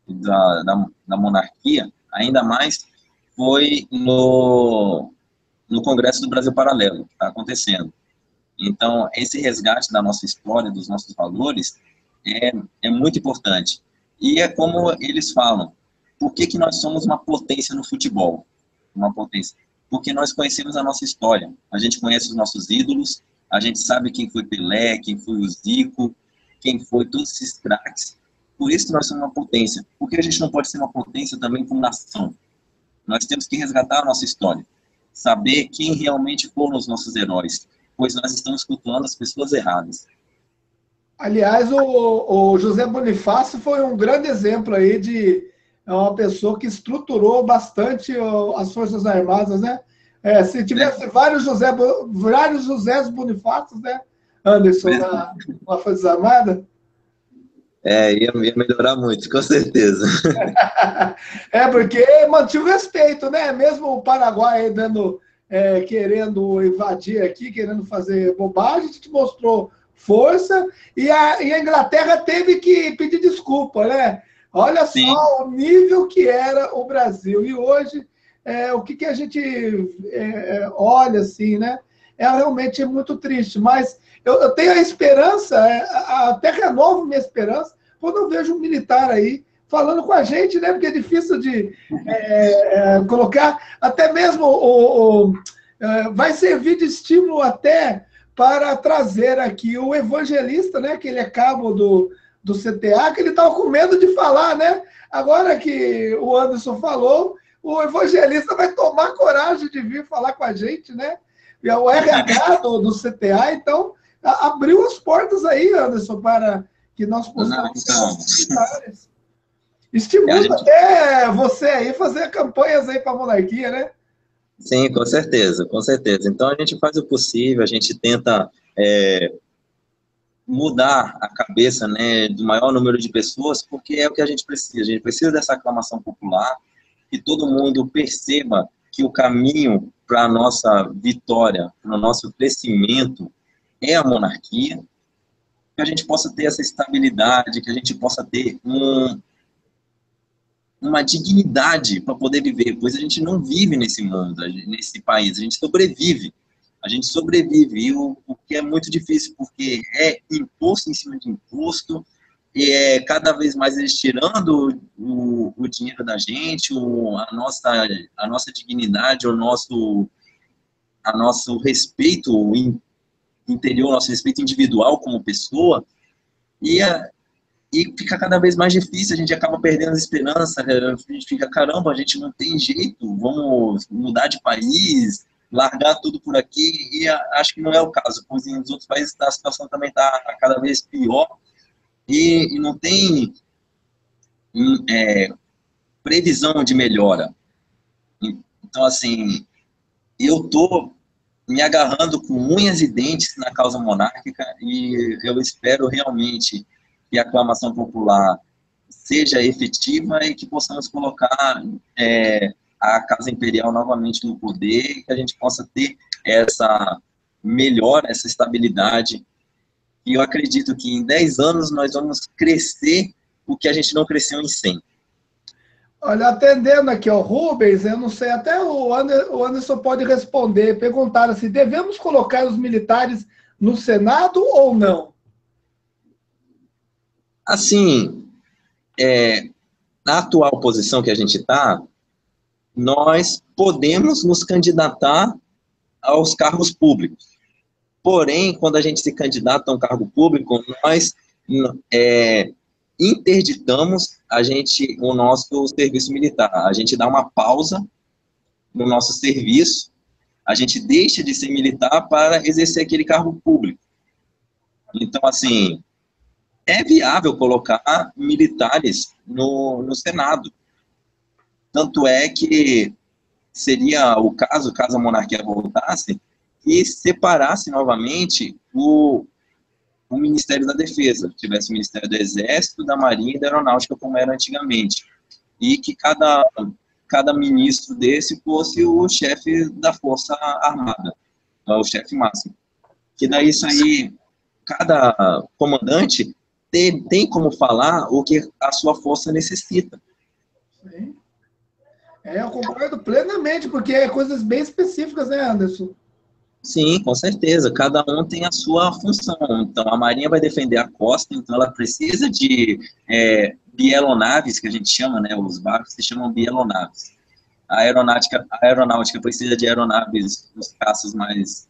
da monarquia, ainda mais foi no Congresso do Brasil Paralelo, que está acontecendo. Então, esse resgate da nossa história, dos nossos valores, é muito importante. E é como eles falam, por que nós somos uma potência no futebol? Uma potência. Porque nós conhecemos a nossa história, a gente conhece os nossos ídolos, a gente sabe quem foi Pelé, quem foi o Zico, quem foi todos esses craques. Por isso que nós somos uma potência. Por que a gente não pode ser uma potência também como nação? Nós temos que resgatar a nossa história, saber quem realmente foram os nossos heróis, pois nós estamos cultuando as pessoas erradas. Aliás, o José Bonifácio foi um grande exemplo aí de uma pessoa que estruturou bastante as Forças Armadas, né? Se tivesse vários José Bonifácios, né, Anderson, na Forças Armadas. Ia melhorar muito, com certeza. Porque mantinha o respeito, né? Mesmo o Paraguai querendo invadir aqui, querendo fazer bobagem, a gente mostrou força e a Inglaterra teve que pedir desculpa, né? Olha Sim. só o nível que era o Brasil. E hoje, o que a gente olha assim, né? É realmente muito triste, mas eu tenho a esperança, até renovo minha esperança, quando eu vejo um militar aí falando com a gente, né? Porque é difícil de colocar, até mesmo vai servir de estímulo até para trazer aqui o evangelista, né? Que ele é cabo do CTA, que ele estava com medo de falar, né? Agora que o Anderson falou, o evangelista vai tomar coragem de vir falar com a gente, né? E é o RH do CTA, então abriu as portas aí, Anderson, para que nós possamos ser militares. Estimula até você aí fazer campanhas aí para a monarquia, né? Sim, com certeza, com certeza. Então a gente faz o possível, a gente tenta mudar a cabeça, né, do maior número de pessoas, porque é o que a gente precisa. A gente precisa dessa aclamação popular, que todo mundo perceba que o caminho para a nossa vitória, para o nosso crescimento, é a monarquia, que a gente possa ter essa estabilidade, que a gente possa ter uma dignidade para poder viver, pois a gente não vive nesse mundo, nesse país, a gente sobrevive. A gente sobrevive, e o que é muito difícil, porque é imposto em cima de imposto, e cada vez mais eles tirando o dinheiro da gente, a nossa dignidade, o nosso respeito interior, nosso respeito individual como pessoa, e fica cada vez mais difícil, a gente acaba perdendo a esperança, a gente fica, caramba, a gente não tem jeito, vamos mudar de país, largar tudo por aqui, e acho que não é o caso, pois nos outros países a situação também está cada vez pior, e não tem previsão de melhora. Então, assim, eu estou me agarrando com unhas e dentes na causa monárquica, e eu espero realmente que a aclamação popular seja efetiva e que possamos colocar a Casa Imperial novamente no poder, que a gente possa ter essa melhora, essa estabilidade. E eu acredito que em 10 anos nós vamos crescer o que a gente não cresceu em 100. Olha, atendendo aqui ao Rubens, eu não sei, até o Anderson pode responder. Perguntaram se devemos colocar os militares no Senado ou não? Assim, na atual posição que a gente está, nós podemos nos candidatar aos cargos públicos. Porém, quando a gente se candidata a um cargo público, nós interditamos o nosso serviço militar. A gente dá uma pausa no nosso serviço, a gente deixa de ser militar para exercer aquele cargo público. Então, assim, é viável colocar militares no Senado. Tanto é que seria o caso a monarquia voltasse, e separasse novamente o Ministério da Defesa, tivesse o Ministério do Exército, da Marinha e da Aeronáutica, como era antigamente, e que cada ministro desse fosse o chefe da Força Armada, o chefe máximo. Que daí isso aí, cada comandante tem como falar o que a sua força necessita. Sim. Eu concordo plenamente, porque é coisas bem específicas, né, Anderson? Sim, com certeza. Cada um tem a sua função. Então, a Marinha vai defender a costa, então ela precisa de bielonaves, que a gente chama, né? Os barcos se chamam bielonaves. A aeronáutica precisa de aeronaves, os caças mais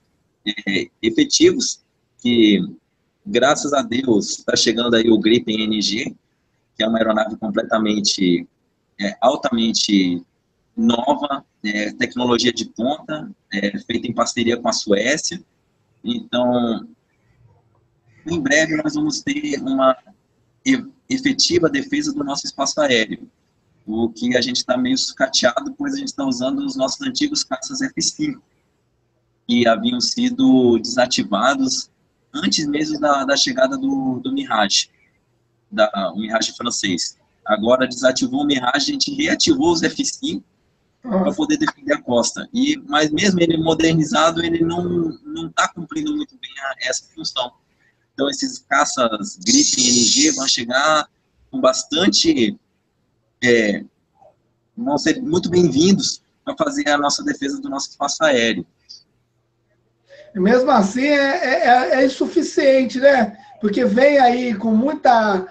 efetivos, que, graças a Deus, está chegando aí o Gripen NG, que é uma aeronave completamente, altamente nova, tecnologia de ponta, feita em parceria com a Suécia. Então, em breve nós vamos ter uma efetiva defesa do nosso espaço aéreo, o que a gente está meio sucateado, pois a gente está usando os nossos antigos caças F-5, que haviam sido desativados antes mesmo da chegada do Mirage, o Mirage francês. Agora desativou o Mirage, a gente reativou os F-5, para poder defender a costa. Mas mesmo ele modernizado, ele não está cumprindo muito bem essa função. Então, esses caças Gripen NG vão chegar com bastante... vão ser muito bem-vindos para fazer a nossa defesa do nosso espaço aéreo. E mesmo assim, é insuficiente, né? Porque vem aí com muita...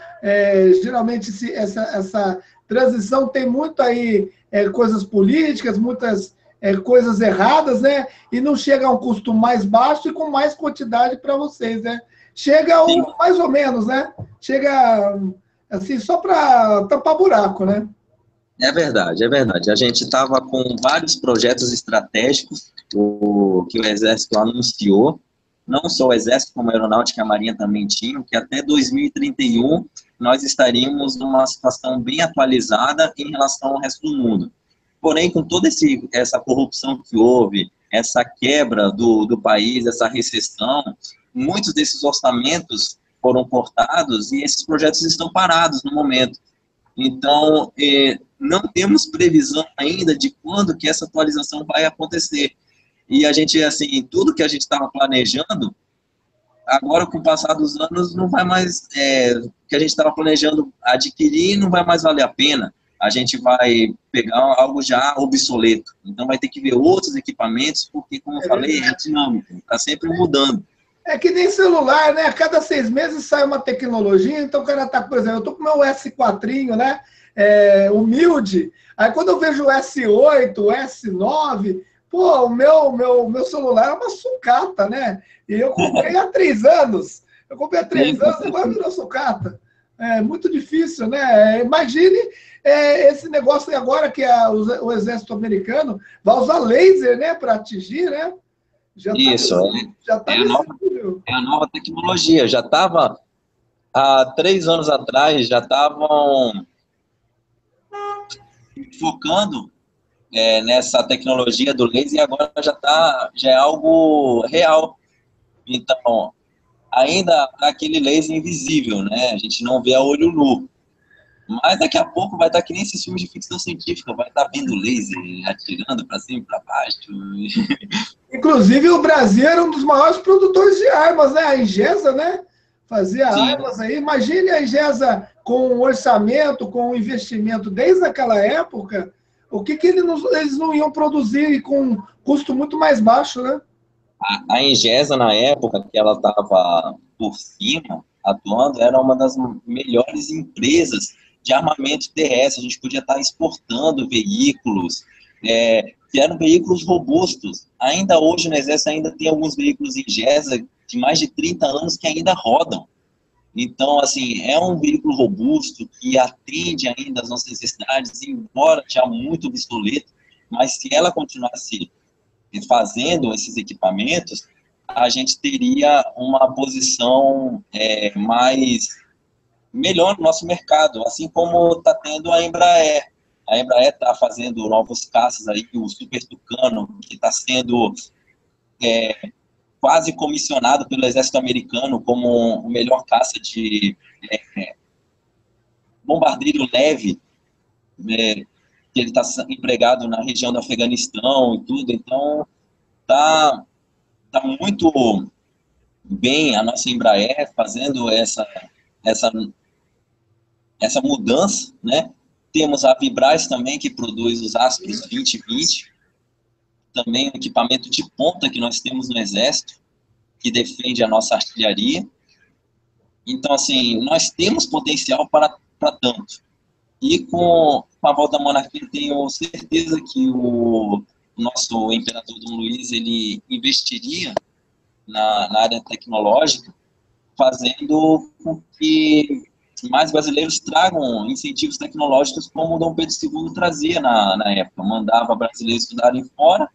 geralmente, essa transição tem muito aí coisas políticas, muitas coisas erradas, né? E não chega a um custo mais baixo e com mais quantidade para vocês, né? Chega mais ou menos, né? Chega, assim, só para tampar buraco, né? É verdade, é verdade. A gente estava com vários projetos estratégicos que o Exército anunciou, não só o Exército, como a Aeronáutica e a Marinha também tinham, que até 2031 nós estaríamos numa situação bem atualizada em relação ao resto do mundo. Porém, com toda essa corrupção que houve, essa quebra do país, essa recessão, muitos desses orçamentos foram cortados e esses projetos estão parados no momento. Então, não temos previsão ainda de quando que essa atualização vai acontecer. E a gente, assim, tudo que a gente estava planejando, agora, com o passar dos anos, não vai mais, que a gente estava planejando adquirir, não vai mais valer a pena. A gente vai pegar algo já obsoleto. Então, vai ter que ver outros equipamentos, porque, como eu falei, é dinâmico, está sempre mudando. É que nem celular, né? A cada 6 meses sai uma tecnologia, então o cara tá, por exemplo, eu tô com o meu S4, né? Humilde. Aí quando eu vejo o S8, o S9, pô, o meu celular é uma sucata, né? E eu comprei há 3 anos. Eu comprei há 3 anos e agora virou sucata. É muito difícil, né? Imagine esse negócio agora que o exército americano vai usar laser, né? Para atingir, né? Isso, a nova tecnologia. Já estava, há 3 anos atrás, já estavam focando nessa tecnologia do laser e agora já é algo real. Então, ainda aquele laser invisível, né? A gente não vê a olho nu. Mas daqui a pouco vai estar que nem esses filmes de ficção científica, vai estar vindo laser, atirando para cima e para baixo. Inclusive, o Brasil era um dos maiores produtores de armas, né? A Ingesa, né? Fazia Sim. armas aí. Imagine a Ingesa com um orçamento, com um investimento desde aquela época, o que eles não iam produzir com custo muito mais baixo, né? A Engesa, na época que ela estava por cima, atuando, era uma das melhores empresas de armamento terrestre. A gente podia estar exportando veículos, que eram veículos robustos. Ainda hoje, no Exército, ainda tem alguns veículos Engesa de mais de 30 anos que ainda rodam. Então, assim, é um veículo robusto que atende ainda às nossas necessidades, embora já muito obsoleto, mas se ela continuasse fazendo esses equipamentos, a gente teria uma posição mais melhor no nosso mercado, assim como está tendo a Embraer. A Embraer está fazendo novos caças aí, o Super Tucano, que está sendo quase comissionado pelo Exército Americano como o melhor caça de bombardeiro leve, que ele está empregado na região do Afeganistão e tudo. Então, tá muito bem a nossa Embraer fazendo essa mudança, né? Temos a Vibraz também, que produz os Astros 2020, também um equipamento de ponta que nós temos no Exército, que defende a nossa artilharia. Então, assim, nós temos potencial para tanto. E com a volta da monarquia, tenho certeza que o nosso imperador Dom Luiz, ele investiria na área tecnológica, fazendo com que mais brasileiros tragam incentivos tecnológicos como o Dom Pedro II trazia na época. Mandava brasileiros estudarem fora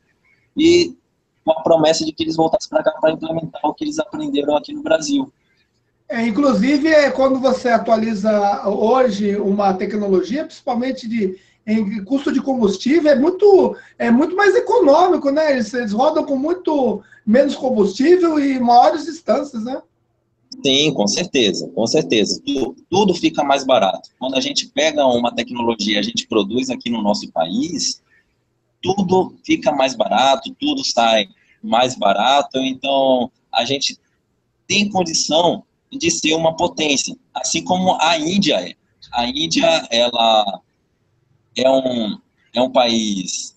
e com a promessa de que eles voltassem para cá para implementar o que eles aprenderam aqui no Brasil. Inclusive, quando você atualiza hoje uma tecnologia, principalmente em custo de combustível, é muito mais econômico, né? Eles rodam com muito menos combustível e maiores distâncias, né? Sim, com certeza, com certeza. Tudo fica mais barato. Quando a gente pega uma tecnologia, a gente produz aqui no nosso país, tudo fica mais barato, tudo sai mais barato, então a gente tem condição de ser uma potência, assim como a Índia é. A Índia, ela é um país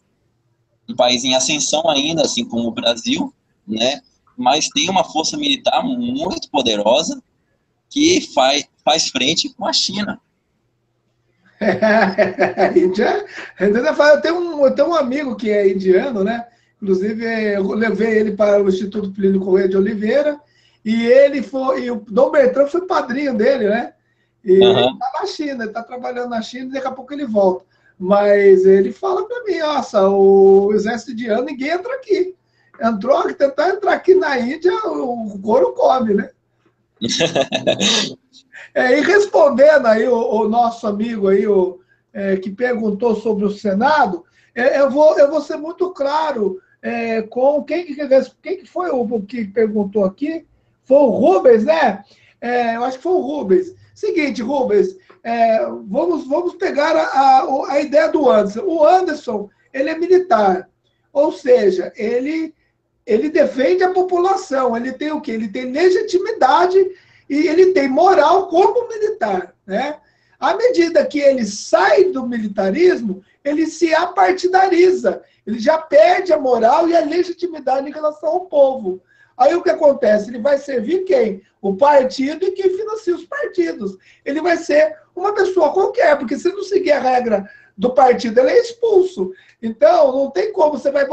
em ascensão ainda, assim como o Brasil, né? Mas tem uma força militar muito poderosa que faz frente com a China. Eu tenho um amigo que é indiano, né? Inclusive, eu levei ele para o Instituto Plínio Corrêa de Oliveira, e o Dom Bertrand foi padrinho dele, né? E ele está na China, ele está trabalhando na China, e daqui a pouco ele volta. Mas ele fala para mim, nossa, o exército indiano, ninguém entra aqui. Tentar entrar aqui na Índia, o couro come, né? E respondendo aí o nosso amigo aí, que perguntou sobre o Senado, eu vou ser muito claro com quem que foi o que perguntou aqui? Foi o Rubens, né? Eu acho que foi o Rubens. Seguinte, Rubens, vamos pegar a ideia do Anderson. O Anderson, ele é militar, ou seja, ele defende a população, ele tem o quê? Ele tem legitimidade e ele tem moral como militar, né? À medida que ele sai do militarismo, ele se apartidariza, ele já perde a moral e a legitimidade em relação ao povo. Aí o que acontece? Ele vai servir quem? O partido e quem financia os partidos. Ele vai ser uma pessoa qualquer, porque se não seguir a regra do partido, ele é expulso. Então, não tem como você vai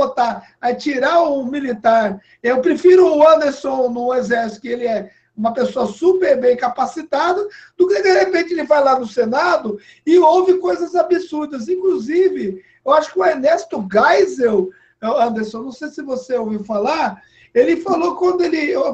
tirar o militar. Eu prefiro o Anderson no Exército, que ele é uma pessoa super bem capacitada, do que de repente ele vai lá no Senado e ouve coisas absurdas. Inclusive, eu acho que o Ernesto Geisel, Anderson, não sei se você ouviu falar, ele falou quando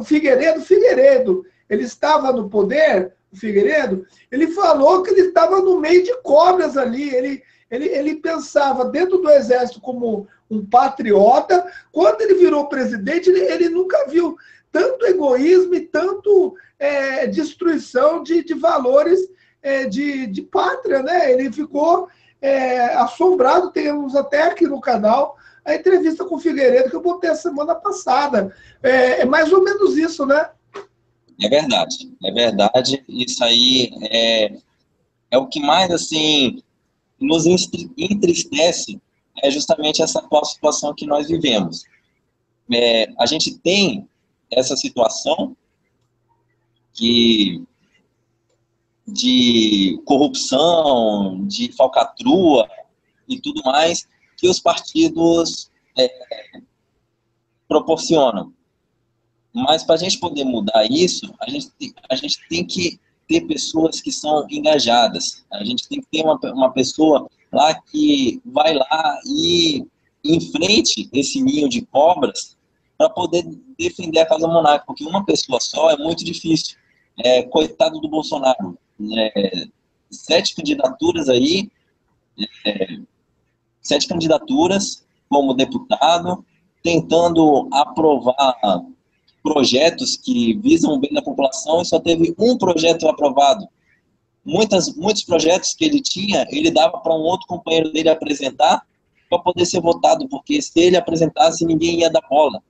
Figueiredo, ele estava no poder, o Figueiredo, ele falou que ele estava no meio de cobras ali, ele pensava dentro do Exército como um patriota, quando ele virou presidente, ele nunca viu tanto egoísmo e tanto destruição de valores de pátria, né? Ele ficou assombrado. Temos até aqui no canal a entrevista com o Figueiredo que eu botei a semana passada. É mais ou menos isso, né? É verdade. Isso aí é o que mais, assim, nos entristece, é justamente essa atual situação que nós vivemos. A gente tem essa situação de corrupção, de falcatrua e tudo mais que os partidos proporcionam. Mas para a gente poder mudar isso, a gente tem que ter pessoas que são engajadas. A gente tem que ter uma pessoa lá que vai lá e enfrente esse ninho de cobras para poder defender a causa monárquica, porque uma pessoa só é muito difícil. Coitado do Bolsonaro. 7 candidaturas aí, 7 candidaturas como deputado, tentando aprovar projetos que visam o bem da população e só teve um projeto aprovado. Muitos projetos que ele tinha, ele dava para um outro companheiro dele apresentar para poder ser votado, porque se ele apresentasse, ninguém ia dar bola.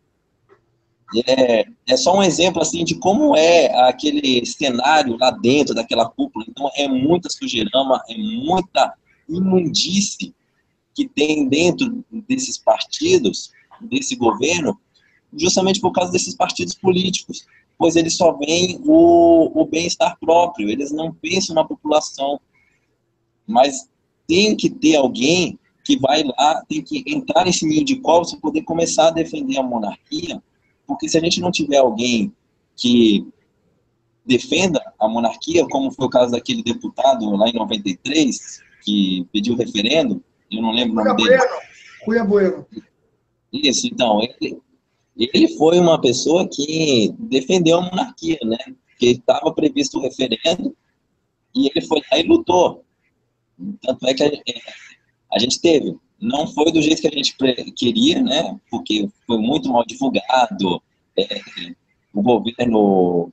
É só um exemplo assim de como é aquele cenário lá dentro daquela cúpula. Então é muita sujeirama, é muita imundície que tem dentro desses partidos, desse governo, justamente por causa desses partidos políticos, pois eles só veem o bem-estar próprio, eles não pensam na população. Mas tem que ter alguém que vai lá, tem que entrar nesse ninho de cobras para poder começar a defender a monarquia, porque se a gente não tiver alguém que defenda a monarquia, como foi o caso daquele deputado lá em 93, que pediu referendo, eu não lembro o nome dele. Cunha Bueno. Isso, então, ele foi uma pessoa que defendeu a monarquia, né? Porque estava previsto o referendo e ele foi lá e lutou. Tanto é que a gente teve. Não foi do jeito que a gente queria, né? Porque foi muito mal divulgado. O governo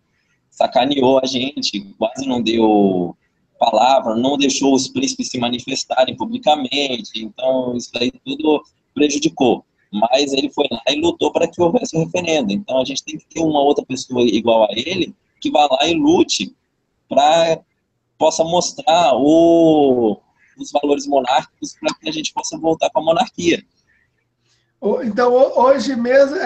sacaneou a gente, quase não deu palavra, não deixou os príncipes se manifestarem publicamente. Então, isso aí tudo prejudicou. Mas ele foi lá e lutou para que houvesse um referendo. Então, a gente tem que ter uma outra pessoa igual a ele, que vá lá e lute para possa mostrar os valores monárquicos para que a gente possa voltar para a monarquia. Então, hoje mesmo,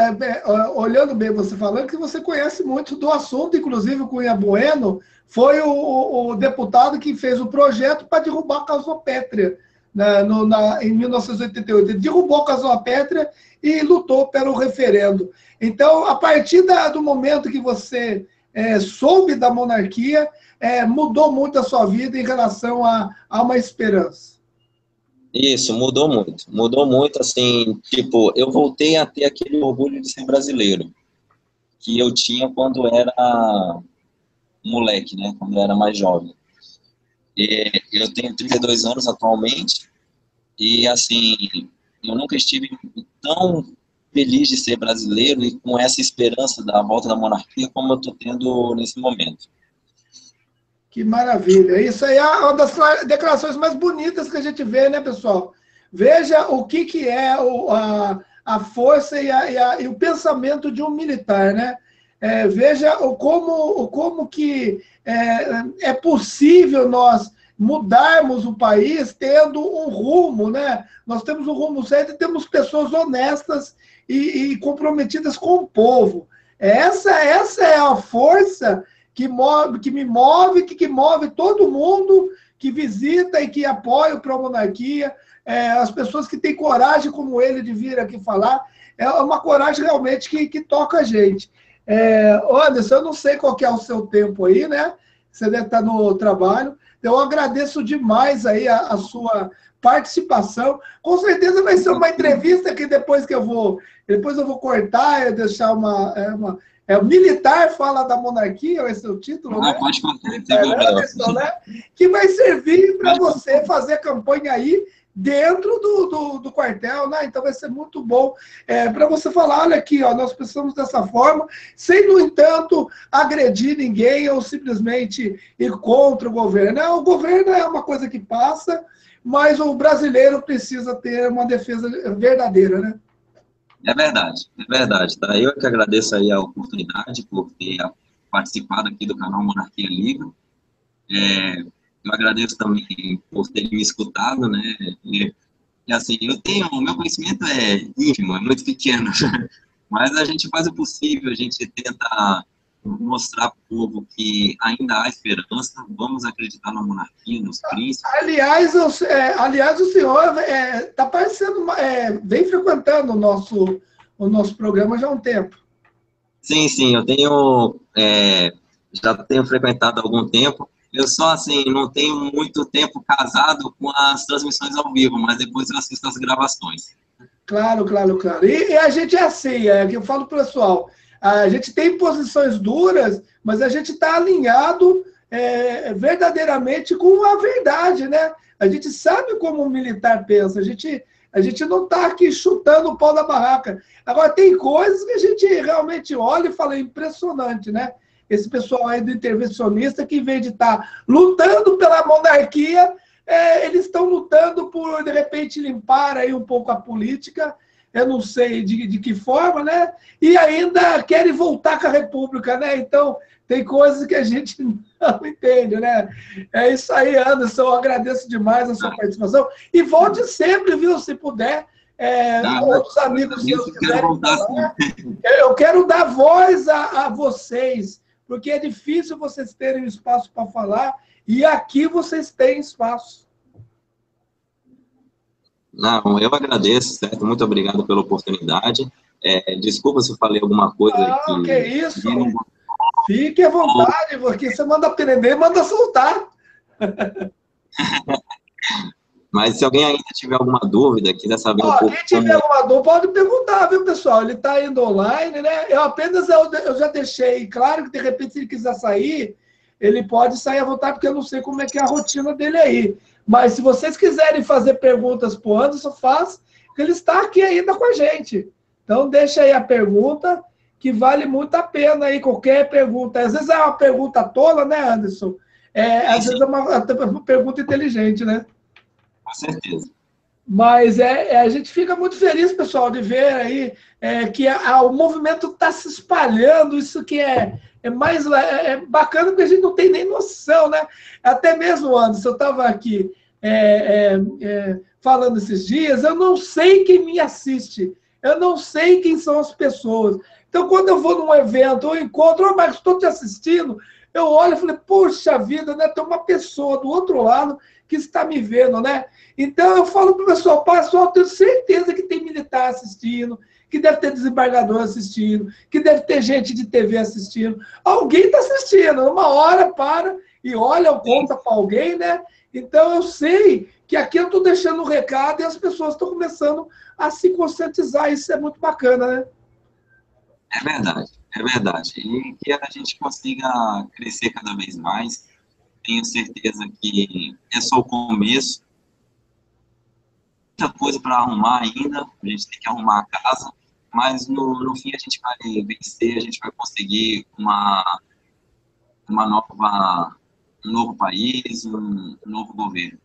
olhando bem você falando, que você conhece muito do assunto, inclusive o Cunha Bueno foi o deputado que fez o projeto para derrubar a Casopétria, em 1988. Ele derrubou a Casopétria e lutou pelo referendo. Então, a partir do momento que você soube da monarquia, mudou muito a sua vida em relação a uma esperança. Isso, mudou muito, assim, tipo, eu voltei a ter aquele orgulho de ser brasileiro, que eu tinha quando era moleque, né, quando eu era mais jovem. Eu tenho 32 anos atualmente, e, assim, eu nunca estive tão feliz de ser brasileiro e com essa esperança da volta da monarquia como eu estou tendo nesse momento. Que maravilha. Isso aí é uma das declarações mais bonitas que a gente vê, né, pessoal? Veja o que é a força e o pensamento de um militar, né? Veja como que é possível nós mudarmos o país tendo um rumo, né? Nós temos um rumo certo e temos pessoas honestas e comprometidas com o povo. Essa é a força que me move, que move todo mundo que visita e que apoia o Pró-Monarquia, as pessoas que têm coragem como ele de vir aqui falar, é uma coragem realmente que toca a gente. Anderson, eu não sei qual que é o seu tempo aí, né? Você deve estar no trabalho. Eu agradeço demais aí a sua participação. Com certeza vai ser uma entrevista que depois eu vou cortar, deixar uma o militar fala da monarquia, esse é o título, né? Pode contar, Anderson, né? Que vai servir para você fazer campanha aí dentro do quartel, né? Então vai ser muito bom para você falar, olha aqui, ó, nós precisamos dessa forma, sem, no entanto, agredir ninguém ou simplesmente ir contra o governo. O governo é uma coisa que passa, mas o brasileiro precisa ter uma defesa verdadeira, né? É verdade, tá? Eu que agradeço aí a oportunidade por ter participado aqui do canal Monarquia Livre. Eu agradeço também por ter me escutado, né? E assim, o meu conhecimento é ínfimo, é muito pequeno, mas a gente faz o possível, a gente tenta mostrar para o povo que ainda há esperança, vamos acreditar na monarquia, nos príncipes. Aliás, o senhor está parecendo, vem frequentando o nosso programa já há um tempo. Sim, eu tenho, já tenho frequentado há algum tempo. Eu só, assim, não tenho muito tempo casado com as transmissões ao vivo, mas depois eu assisto as gravações. Claro. E a gente é assim, que eu falo para o pessoal, a gente tem posições duras, mas a gente está alinhado verdadeiramente com a verdade, né? A gente sabe como um militar pensa, a gente não está aqui chutando o pau da barraca. Agora, tem coisas que a gente realmente olha e fala, é impressionante, né? Esse pessoal aí do intervencionista, que em vez de estar lutando pela monarquia, eles estão lutando por, de repente, limpar aí um pouco a política, eu não sei de que forma, né? E ainda querem voltar com a República, né? Então, tem coisas que a gente não entende, né? É isso aí, Anderson, eu agradeço demais a sua participação. E volte sempre, viu, se puder. Outros amigos seus quiserem falar. Eu quero dar voz a vocês, porque é difícil vocês terem espaço para falar, e aqui vocês têm espaço. Não, eu agradeço, certo? Muito obrigado pela oportunidade. Desculpa se eu falei alguma coisa Não, que isso. Fique à vontade, porque você manda prender, manda soltar. Mas se alguém ainda tiver alguma dúvida, quiser saber um pouco... Quem tiver alguma dúvida, pode perguntar, viu, pessoal? Ele está indo online, né? Eu já deixei claro que, de repente, se ele quiser sair, ele pode sair à vontade, porque eu não sei como é que é a rotina dele aí. Mas se vocês quiserem fazer perguntas para o Anderson, faz, porque ele está aqui ainda com a gente. Então, deixa aí a pergunta, que vale muito a pena aí, qualquer pergunta. Às vezes é uma pergunta tola, né, Anderson? Às vezes é uma pergunta inteligente, né? Com certeza. Mas a gente fica muito feliz, pessoal, de ver aí que o movimento está se espalhando, isso que é mais bacana, porque a gente não tem nem noção, né? Até mesmo, Anderson, eu estava aqui falando esses dias, eu não sei quem me assiste, eu não sei quem são as pessoas. Então, quando eu vou num evento, eu encontro, Marcos, estou te assistindo, eu olho e falei, puxa vida, né? Tem uma pessoa do outro lado que está me vendo, né? Então, eu falo para o pessoal, eu tenho certeza que tem militar assistindo, que deve ter desembargador assistindo, que deve ter gente de TV assistindo. Alguém está assistindo, uma hora para e olha ou conta para alguém, né? Então, eu sei que aqui eu estou deixando um recado e as pessoas estão começando a se conscientizar. Isso é muito bacana, né? É verdade. E que a gente consiga crescer cada vez mais. Tenho certeza que é só o começo. Muita coisa para arrumar ainda, a gente tem que arrumar a casa, mas no fim a gente vai vencer, a gente vai conseguir um novo país, um novo governo.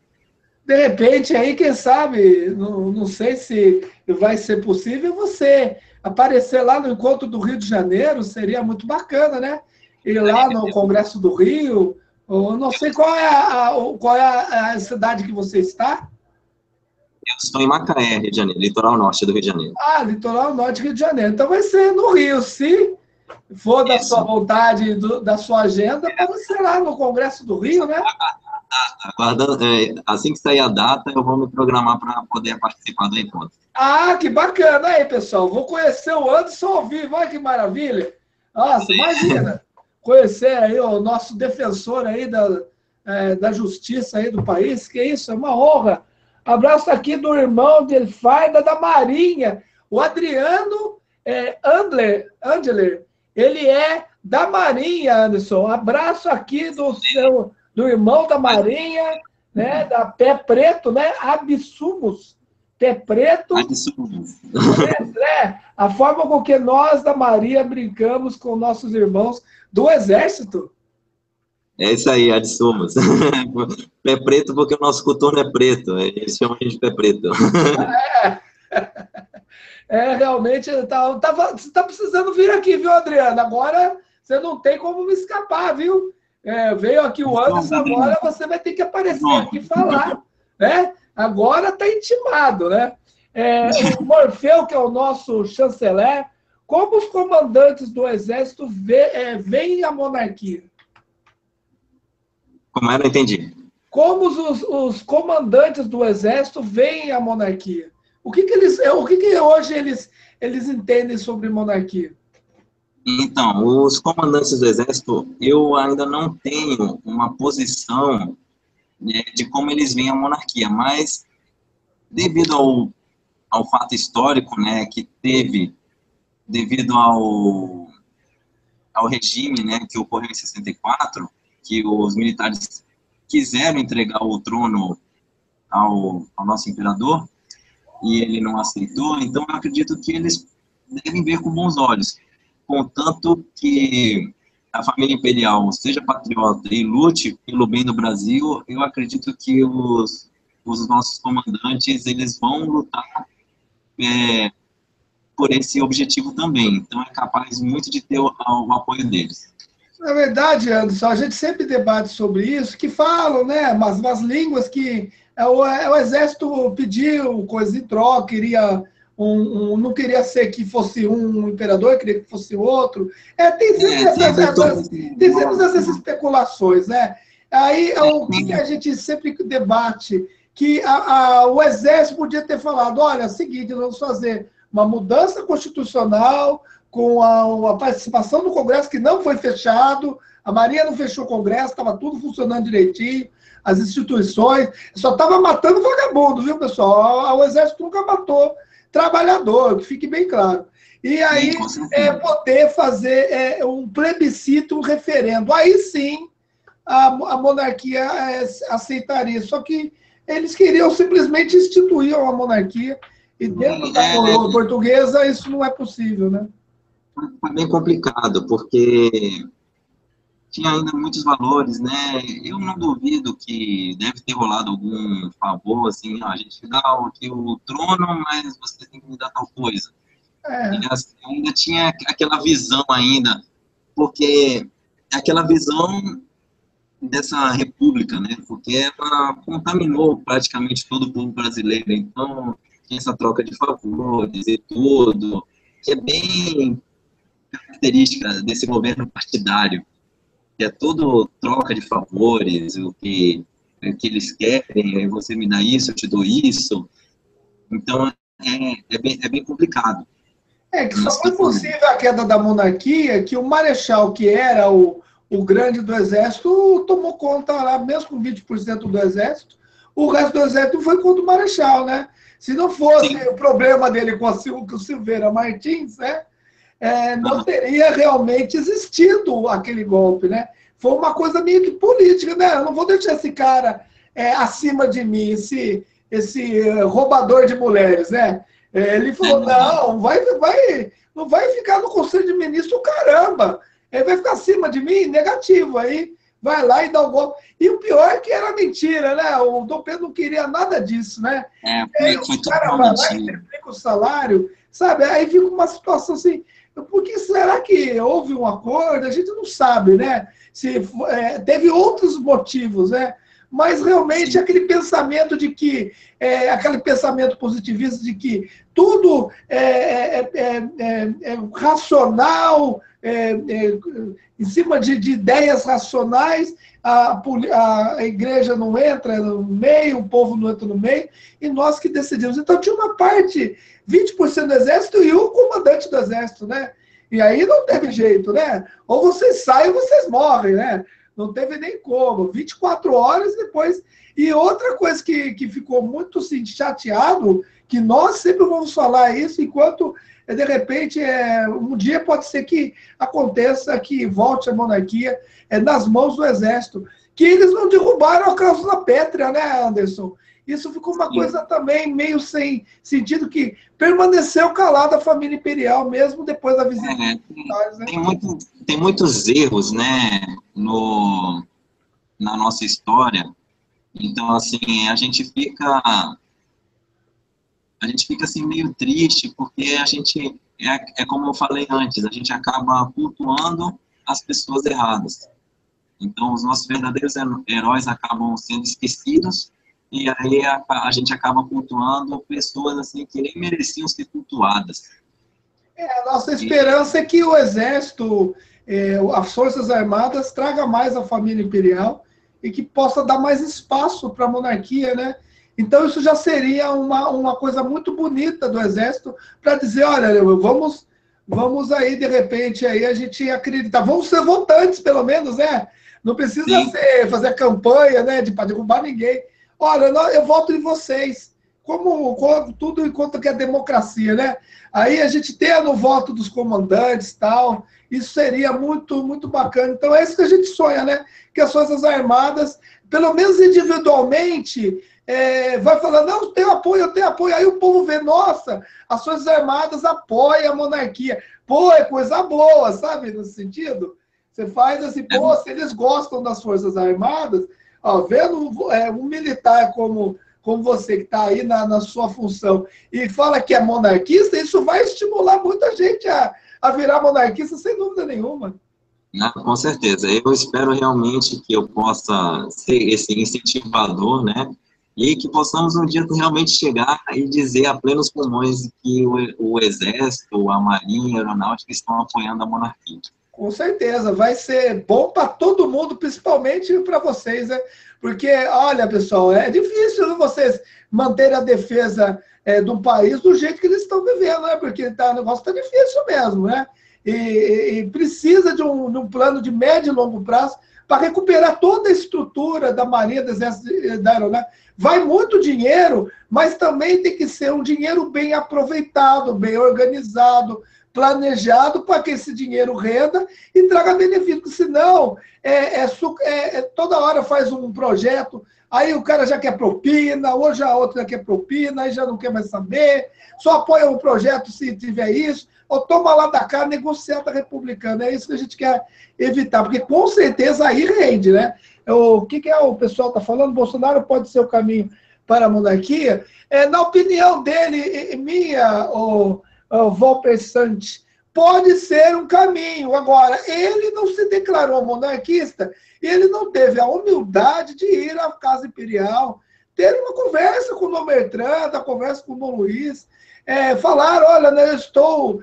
De repente, aí, quem sabe, não sei se vai ser possível, você aparecer lá no Encontro do Rio de Janeiro, seria muito bacana, né? Ir lá no Congresso do Rio, eu não sei qual é a cidade que você está. Eu estou em Macaé, Rio de Janeiro, litoral norte do Rio de Janeiro. Litoral norte do Rio de Janeiro. Então vai ser no Rio, se for da sua vontade, da sua agenda, pode ser lá no Congresso do Rio, né? Aguardando, assim que sair a data, eu vou me programar para poder participar do encontro. Que bacana aí, pessoal. Vou conhecer o Anderson ao vivo, olha que maravilha. Nossa, imagina, conhecer aí o nosso defensor aí da justiça aí do país, que isso, é uma honra. Abraço aqui do irmão dele, Farda da Marinha, o Adriano Andler, ele é da Marinha, Anderson. Abraço aqui do irmão da Marinha, né, da Pé Preto, né, Absumos, Pé Preto, Absumos. Né, a forma com que nós da Maria brincamos com nossos irmãos do Exército. É isso aí, Absumos. Pé preto porque o nosso coturno é preto, eles chamam a gente de pé preto. Realmente, você está precisando vir aqui, viu, Adriano? Agora você não tem como me escapar, viu? Veio aqui o Anderson, agora você vai ter que aparecer aqui e falar, né? Agora está intimado, né? O Morfeu, que é o nosso chanceler, como os comandantes do Exército veem a monarquia? Como era? Entendi. Como os comandantes do Exército veem a monarquia? O que hoje eles entendem sobre monarquia? Então, os comandantes do Exército, eu ainda não tenho uma posição de como eles veem a monarquia, mas devido ao fato histórico, né, que teve, devido ao regime, né, que ocorreu em 64, que os militares quiseram entregar o trono ao nosso imperador, e ele não aceitou, então eu acredito que eles devem ver com bons olhos, contanto que a família imperial seja patriota e lute pelo bem do Brasil, eu acredito que os nossos comandantes, eles vão lutar por esse objetivo também, então é capaz muito de ter o apoio deles. Na verdade, Anderson, a gente sempre debate sobre isso, que falam, né, umas línguas que o Exército pediu coisa em troca, queria não queria ser que fosse um imperador, queria que fosse outro. Tem sempre essas especulações, né? Aí, o que a gente sempre debate? Que o Exército podia ter falado, olha, é o seguinte, nós vamos fazer uma mudança constitucional com a participação do Congresso, que não foi fechado, a Maria não fechou o Congresso, estava tudo funcionando direitinho, as instituições, só estava matando vagabundo, viu, pessoal? O Exército nunca matou trabalhador, que fique bem claro. E aí, poder fazer um plebiscito, um referendo. Aí sim, a monarquia aceitaria. Só que eles queriam simplesmente instituir uma monarquia, e dentro da coroa portuguesa isso não é possível, né? Foi bem complicado, porque tinha ainda muitos valores, né? Eu não duvido que deve ter rolado algum favor, assim, a gente dá aqui o trono, mas você tem que me dar tal coisa. E assim, ainda tinha aquela visão ainda, porque aquela visão dessa república, né? Porque ela contaminou praticamente todo o povo brasileiro, então tinha essa troca de favores e tudo, que é bem característica desse governo partidário, que é tudo troca de favores, o que eles querem, você me dá isso, eu te dou isso. Então, é bem complicado. Que só foi possível a queda da monarquia que o Marechal, que era o grande do Exército, tomou conta lá, mesmo com 20% do Exército, o resto do Exército foi contra o Marechal, né? Se não fosse o problema dele com o Silveira Martins, né? Não teria realmente existido aquele golpe, né? Foi uma coisa meio que política, né? Eu não vou deixar esse cara acima de mim, esse roubador de mulheres, né? Ele falou, não vai ficar no Conselho de Ministros, caramba! Ele vai ficar acima de mim? Negativo. Aí vai lá e dá o golpe. E o pior é que era mentira, né? O Dom Pedro não queria nada disso, né? O cara vai lá e triplica o salário, sabe? Aí fica uma situação assim, por que será que houve um acordo? A gente não sabe, né? Se teve outros motivos, né? Mas realmente aquele pensamento de que, aquele pensamento positivista de que tudo é racional, em cima de ideias racionais, a igreja não entra no meio, o povo não entra no meio, e nós que decidimos. Então tinha uma parte, 20% do exército e o comandante do exército, né? E aí não teve jeito, né? Ou vocês saem ou vocês morrem, né? Não teve nem como. 24 horas depois. E outra coisa que ficou muito assim, chateado, que nós sempre vamos falar isso, enquanto, de repente, um dia pode ser que aconteça que volte a monarquia nas mãos do Exército, que eles não derrubaram a cláusula pétrea, né, Anderson? Isso ficou uma coisa também meio sem sentido, que permaneceu calada a família imperial, mesmo depois da visita. Né? Tem muitos erros, né, na nossa história. Então, assim, a gente fica assim meio triste, porque a gente, é como eu falei antes, a gente acaba cultuando as pessoas erradas. Então, os nossos verdadeiros heróis acabam sendo esquecidos, e aí a gente acaba cultuando pessoas assim que nem mereciam ser cultuadas. A nossa esperança é que o Exército, as Forças Armadas, traga mais a família imperial e que possa dar mais espaço para a monarquia, né? Então, isso já seria uma coisa muito bonita do Exército para dizer, olha, vamos aí, de repente, aí a gente acreditar. Vamos ser votantes, pelo menos, né? Não precisa fazer campanha, né, para derrubar ninguém. Olha, eu voto em vocês. Como tudo enquanto que é democracia, né? Aí a gente tendo o voto dos comandantes e tal, isso seria muito, muito bacana. Então é isso que a gente sonha, né? Que as Forças Armadas, pelo menos individualmente, vai falando, não, eu tenho apoio. Aí o povo vê, nossa, as Forças Armadas apoiam a monarquia. Pô, é coisa boa, sabe? Nesse sentido. Você faz assim, pô, se eles gostam das Forças Armadas, ó, vendo um militar como você, que está aí na sua função, e fala que é monarquista, isso vai estimular muita gente a virar monarquista, sem dúvida nenhuma. Não, com certeza. Eu espero realmente que eu possa ser esse incentivador, né? E que possamos um dia realmente chegar e dizer a plenos pulmões que o Exército, a Marinha, a Aeronáutica estão apoiando a monarquia. Com certeza, vai ser bom para todo mundo, principalmente para vocês, né? Porque, olha, pessoal, é difícil vocês manterem a defesa do país do jeito que eles estão vivendo, né? Porque o negócio está difícil mesmo, né? E precisa de um plano de médio e longo prazo para recuperar toda a estrutura da Marinha, do Exército e da Aeronáutica. Vai muito dinheiro, mas também tem que ser um dinheiro bem aproveitado, bem organizado, planejado para que esse dinheiro renda e traga benefício, senão toda hora faz um projeto, aí o cara já quer propina, hoje a outra já quer propina, aí já não quer mais saber, só apoia um projeto se tiver isso, ou toma lá da cá, negociata republicana, é isso que a gente quer evitar, porque com certeza aí rende, né? O que o pessoal está falando? Bolsonaro pode ser o caminho para a monarquia? Na opinião dele, minha, o Walter Santos, pode ser um caminho. Agora, ele não se declarou monarquista, ele não teve a humildade de ir à Casa Imperial, ter uma conversa com o Dom Bertrand, a conversa com o Dom Luiz, falar, olha, né, eu estou...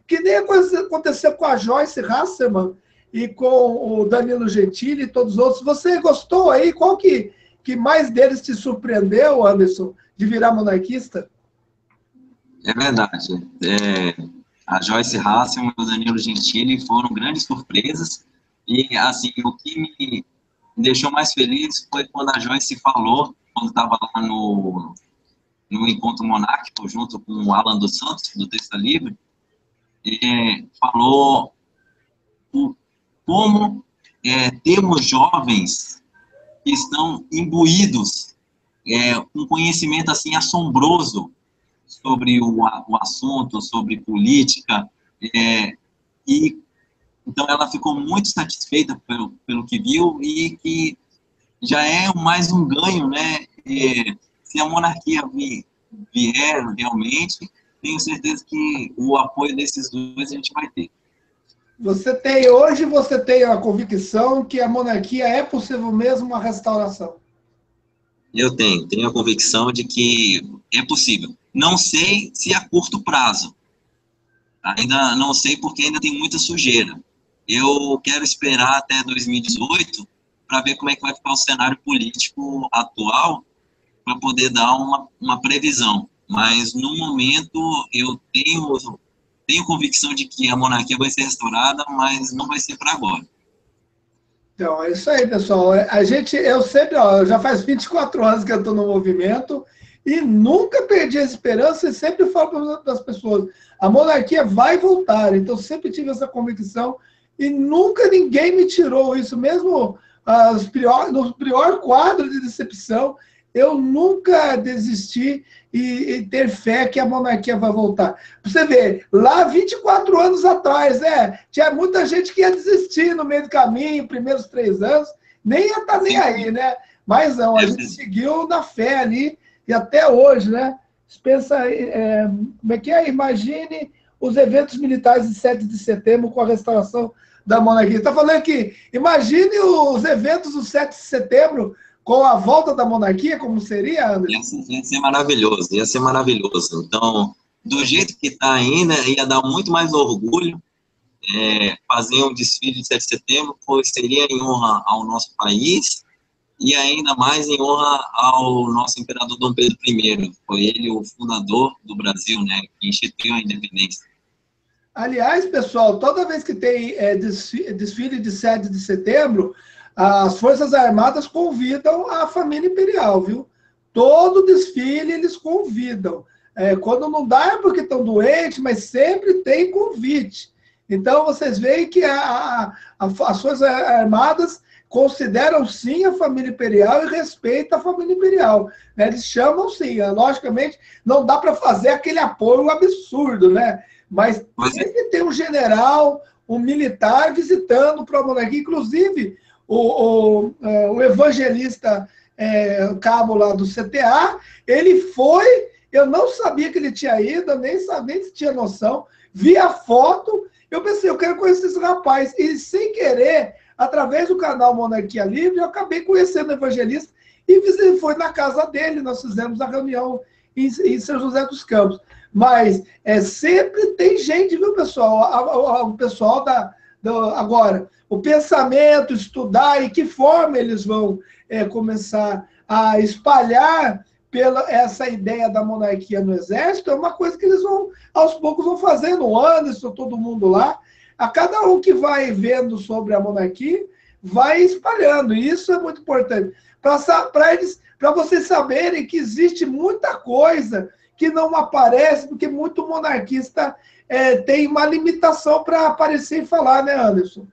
que nem a coisa aconteceu com a Joyce Hasselman e com o Danilo Gentili e todos os outros. Você gostou aí? Qual que mais deles te surpreendeu, Anderson, de virar monarquista? É verdade. A Joyce Hasselman e o Danilo Gentili foram grandes surpresas. E, assim, o que me deixou mais feliz foi quando a Joyce falou, quando estava lá no Encontro Monárquico, junto com o Alan dos Santos, do Texta Livre, falou como temos jovens que estão imbuídos com conhecimento assim assombroso sobre o assunto, sobre política, e então ela ficou muito satisfeita pelo que viu e que já é mais um ganho, né? Se a monarquia vier realmente, tenho certeza que o apoio desses dois a gente vai ter. Hoje você tem a convicção que a monarquia é possível mesmo uma restauração? Eu tenho a convicção de que é possível. Não sei se a curto prazo. Ainda não sei porque ainda tem muita sujeira. Eu quero esperar até 2018 para ver como é que vai ficar o cenário político atual para poder dar uma previsão. Mas, no momento, eu tenho convicção de que a monarquia vai ser restaurada, mas não vai ser para agora. Então, é isso aí, pessoal. Eu sempre, já faz 24 anos que eu estou no movimento e nunca perdi a esperança e sempre falo para as pessoas, a monarquia vai voltar. Então, sempre tive essa convicção e nunca ninguém me tirou isso, mesmo no pior quadro de decepção, eu nunca desisti e ter fé que a monarquia vai voltar. Você vê, lá 24 anos atrás, tinha muita gente que ia desistir no meio do caminho, primeiros 3 anos, nem ia estar nem aí, né? Mas não, a gente seguiu na fé ali, e até hoje, né? Você pensa, como é que é? Imagine os eventos militares de 7 de setembro com a restauração da monarquia. Está falando que, imagine os eventos do 7 de setembro com a volta da monarquia, como seria, Anderson? Ia ser maravilhoso, ia ser maravilhoso. Então, do jeito que está ainda, ia dar muito mais orgulho fazer um desfile de 7 de setembro, pois seria em honra ao nosso país e ainda mais em honra ao nosso imperador Dom Pedro I. Foi ele o fundador do Brasil, né, que instituiu a independência. Aliás, pessoal, toda vez que tem desfile de 7 de setembro, as Forças Armadas convidam a família imperial, viu? Todo desfile eles convidam. Quando não dá é porque estão doentes, mas sempre tem convite. Então, vocês veem que as Forças Armadas consideram, sim, a família imperial e respeitam a família imperial. Né? Eles chamam, sim. Logicamente, não dá para fazer aquele apoio absurdo, né? Mas sempre tem um general, um militar visitando para a monarquia. Inclusive, o evangelista cabo lá do CTA, ele foi, eu não sabia que ele tinha ido, eu nem tinha noção, vi a foto, eu pensei, eu quero conhecer esse rapaz. E sem querer, através do canal Monarquia Livre, eu acabei conhecendo o evangelista e foi na casa dele, nós fizemos a reunião em São José dos Campos. Mas sempre tem gente, viu, pessoal? O pessoal agora, o pensamento, estudar e que forma eles vão começar a espalhar essa ideia da monarquia no Exército, é uma coisa que eles vão, aos poucos, vão fazendo. O Anderson, todo mundo lá, a cada um que vai vendo sobre a monarquia, vai espalhando. E isso é muito importante. Para vocês saberem que existe muita coisa que não aparece, porque muito monarquista tem uma limitação para aparecer e falar, né, Anderson?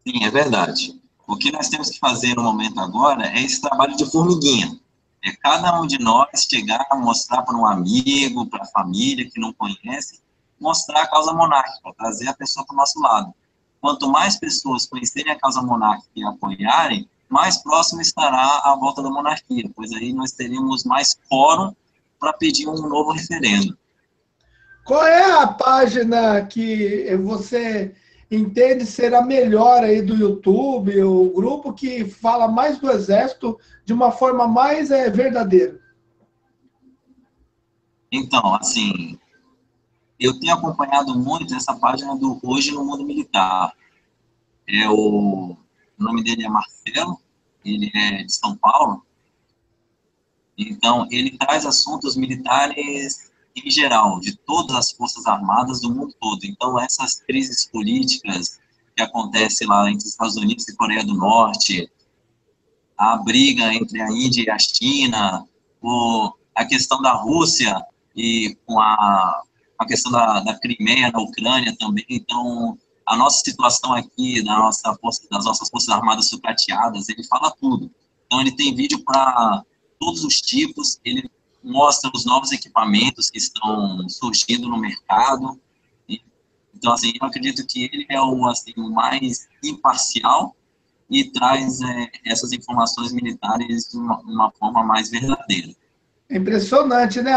Sim, é verdade. O que nós temos que fazer no momento agora é esse trabalho de formiguinha. É cada um de nós chegar, mostrar para um amigo, para a família que não conhece, mostrar a causa monárquica, trazer a pessoa para o nosso lado. Quanto mais pessoas conhecerem a causa monárquica e apoiarem, mais próximo estará a volta da monarquia, pois aí nós teremos mais quórum para pedir um novo referendo. Qual é a página que você entende ser a melhor aí do YouTube, o grupo que fala mais do Exército de uma forma mais verdadeira? Então, assim, eu tenho acompanhado muito essa página do Hoje no Mundo Militar. O nome dele é Marcelo, ele é de São Paulo. Então, ele traz assuntos militares em geral, de todas as forças armadas do mundo todo. Então, essas crises políticas que acontecem lá entre Estados Unidos e Coreia do Norte, a briga entre a Índia e a China, a questão da Rússia e com a questão da Crimeia, da Ucrânia também. Então, a nossa situação aqui, das nossas forças armadas sucateadas, ele fala tudo. Então, ele tem vídeo para todos os tipos, ele mostra os novos equipamentos que estão surgindo no mercado. Então, assim, eu acredito que ele é o mais imparcial e traz essas informações militares de uma forma mais verdadeira. É impressionante, né?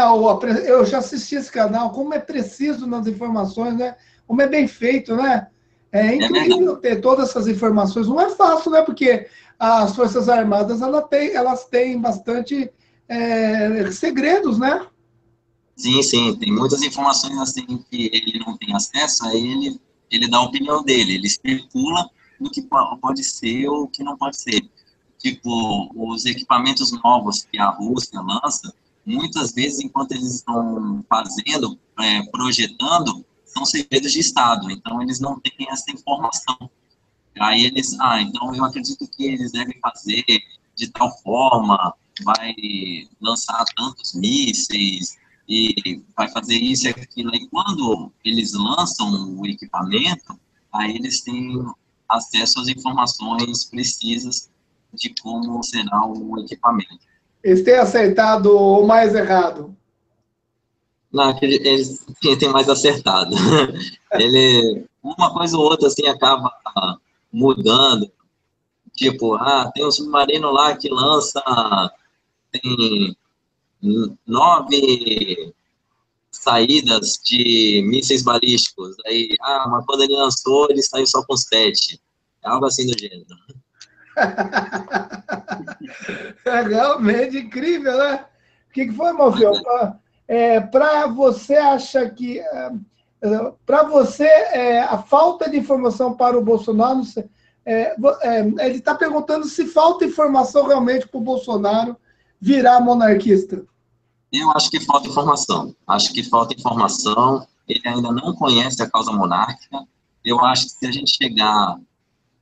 Eu já assisti esse canal, como é preciso nas informações, né? Como é bem feito, né? É incrível ter todas essas informações. Não é fácil, né? Porque as Forças Armadas elas têm bastante segredos, né? Sim, sim. Tem muitas informações assim que ele não tem acesso, aí ele dá a opinião dele, ele especula no que pode ser ou o que não pode ser. Tipo, os equipamentos novos que a Rússia lança, muitas vezes, enquanto eles estão fazendo, projetando, são segredos de Estado, então eles não têm essa informação. Aí eles, então eu acredito que eles devem fazer de tal forma, vai lançar tantos mísseis, e vai fazer isso e aquilo. E quando eles lançam o equipamento, aí eles têm acesso às informações precisas de como será o equipamento. Eles têm acertado o mais errado? Não, eles têm mais acertado. Uma coisa ou outra, assim, acaba mudando. Tipo, tem um submarino lá que tem 9 saídas de mísseis balísticos. Aí, mas quando ele lançou, ele saiu só com 7. É algo assim do gênero. É realmente incrível, né? O que foi, Morfeu? Para você acha que para você a falta de informação para o Bolsonaro, ele está perguntando se falta informação realmente para o Bolsonaro virar monarquista. Eu acho que falta informação. Acho que falta informação. Ele ainda não conhece a causa monárquica. Eu acho que se a gente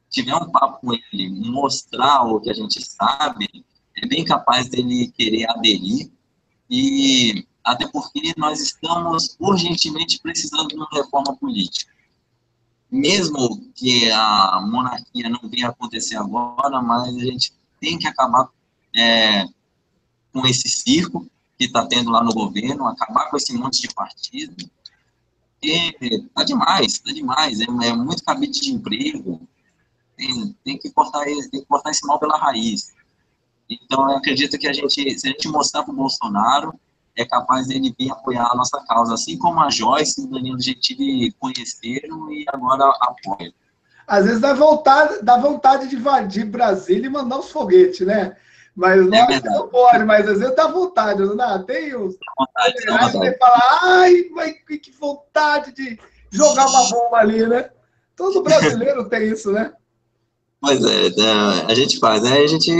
tiver um papo com ele, mostrar o que a gente sabe, é bem capaz dele querer aderir. E até porque nós estamos urgentemente precisando de uma reforma política. Mesmo que a monarquia não venha acontecer agora, mas a gente tem que acabar com esse circo que está tendo lá no governo, acabar com esse monte de partido. E tá demais. É muito cabide de emprego. Tem que cortar esse mal pela raiz. Então, eu acredito que se a gente mostrar para o Bolsonaro, é capaz dele vir apoiar a nossa causa, assim como a Joyce e o Danilo Gentili conheceram e agora apoiam. Às vezes dá vontade de invadir Brasília e mandar uns foguetes, né? Mas nós não pode, mas às vezes dá vontade, não tem os generais que falar, mas que vontade de jogar uma bomba ali, né? Todo brasileiro tem isso, né? Pois a gente faz, né? A gente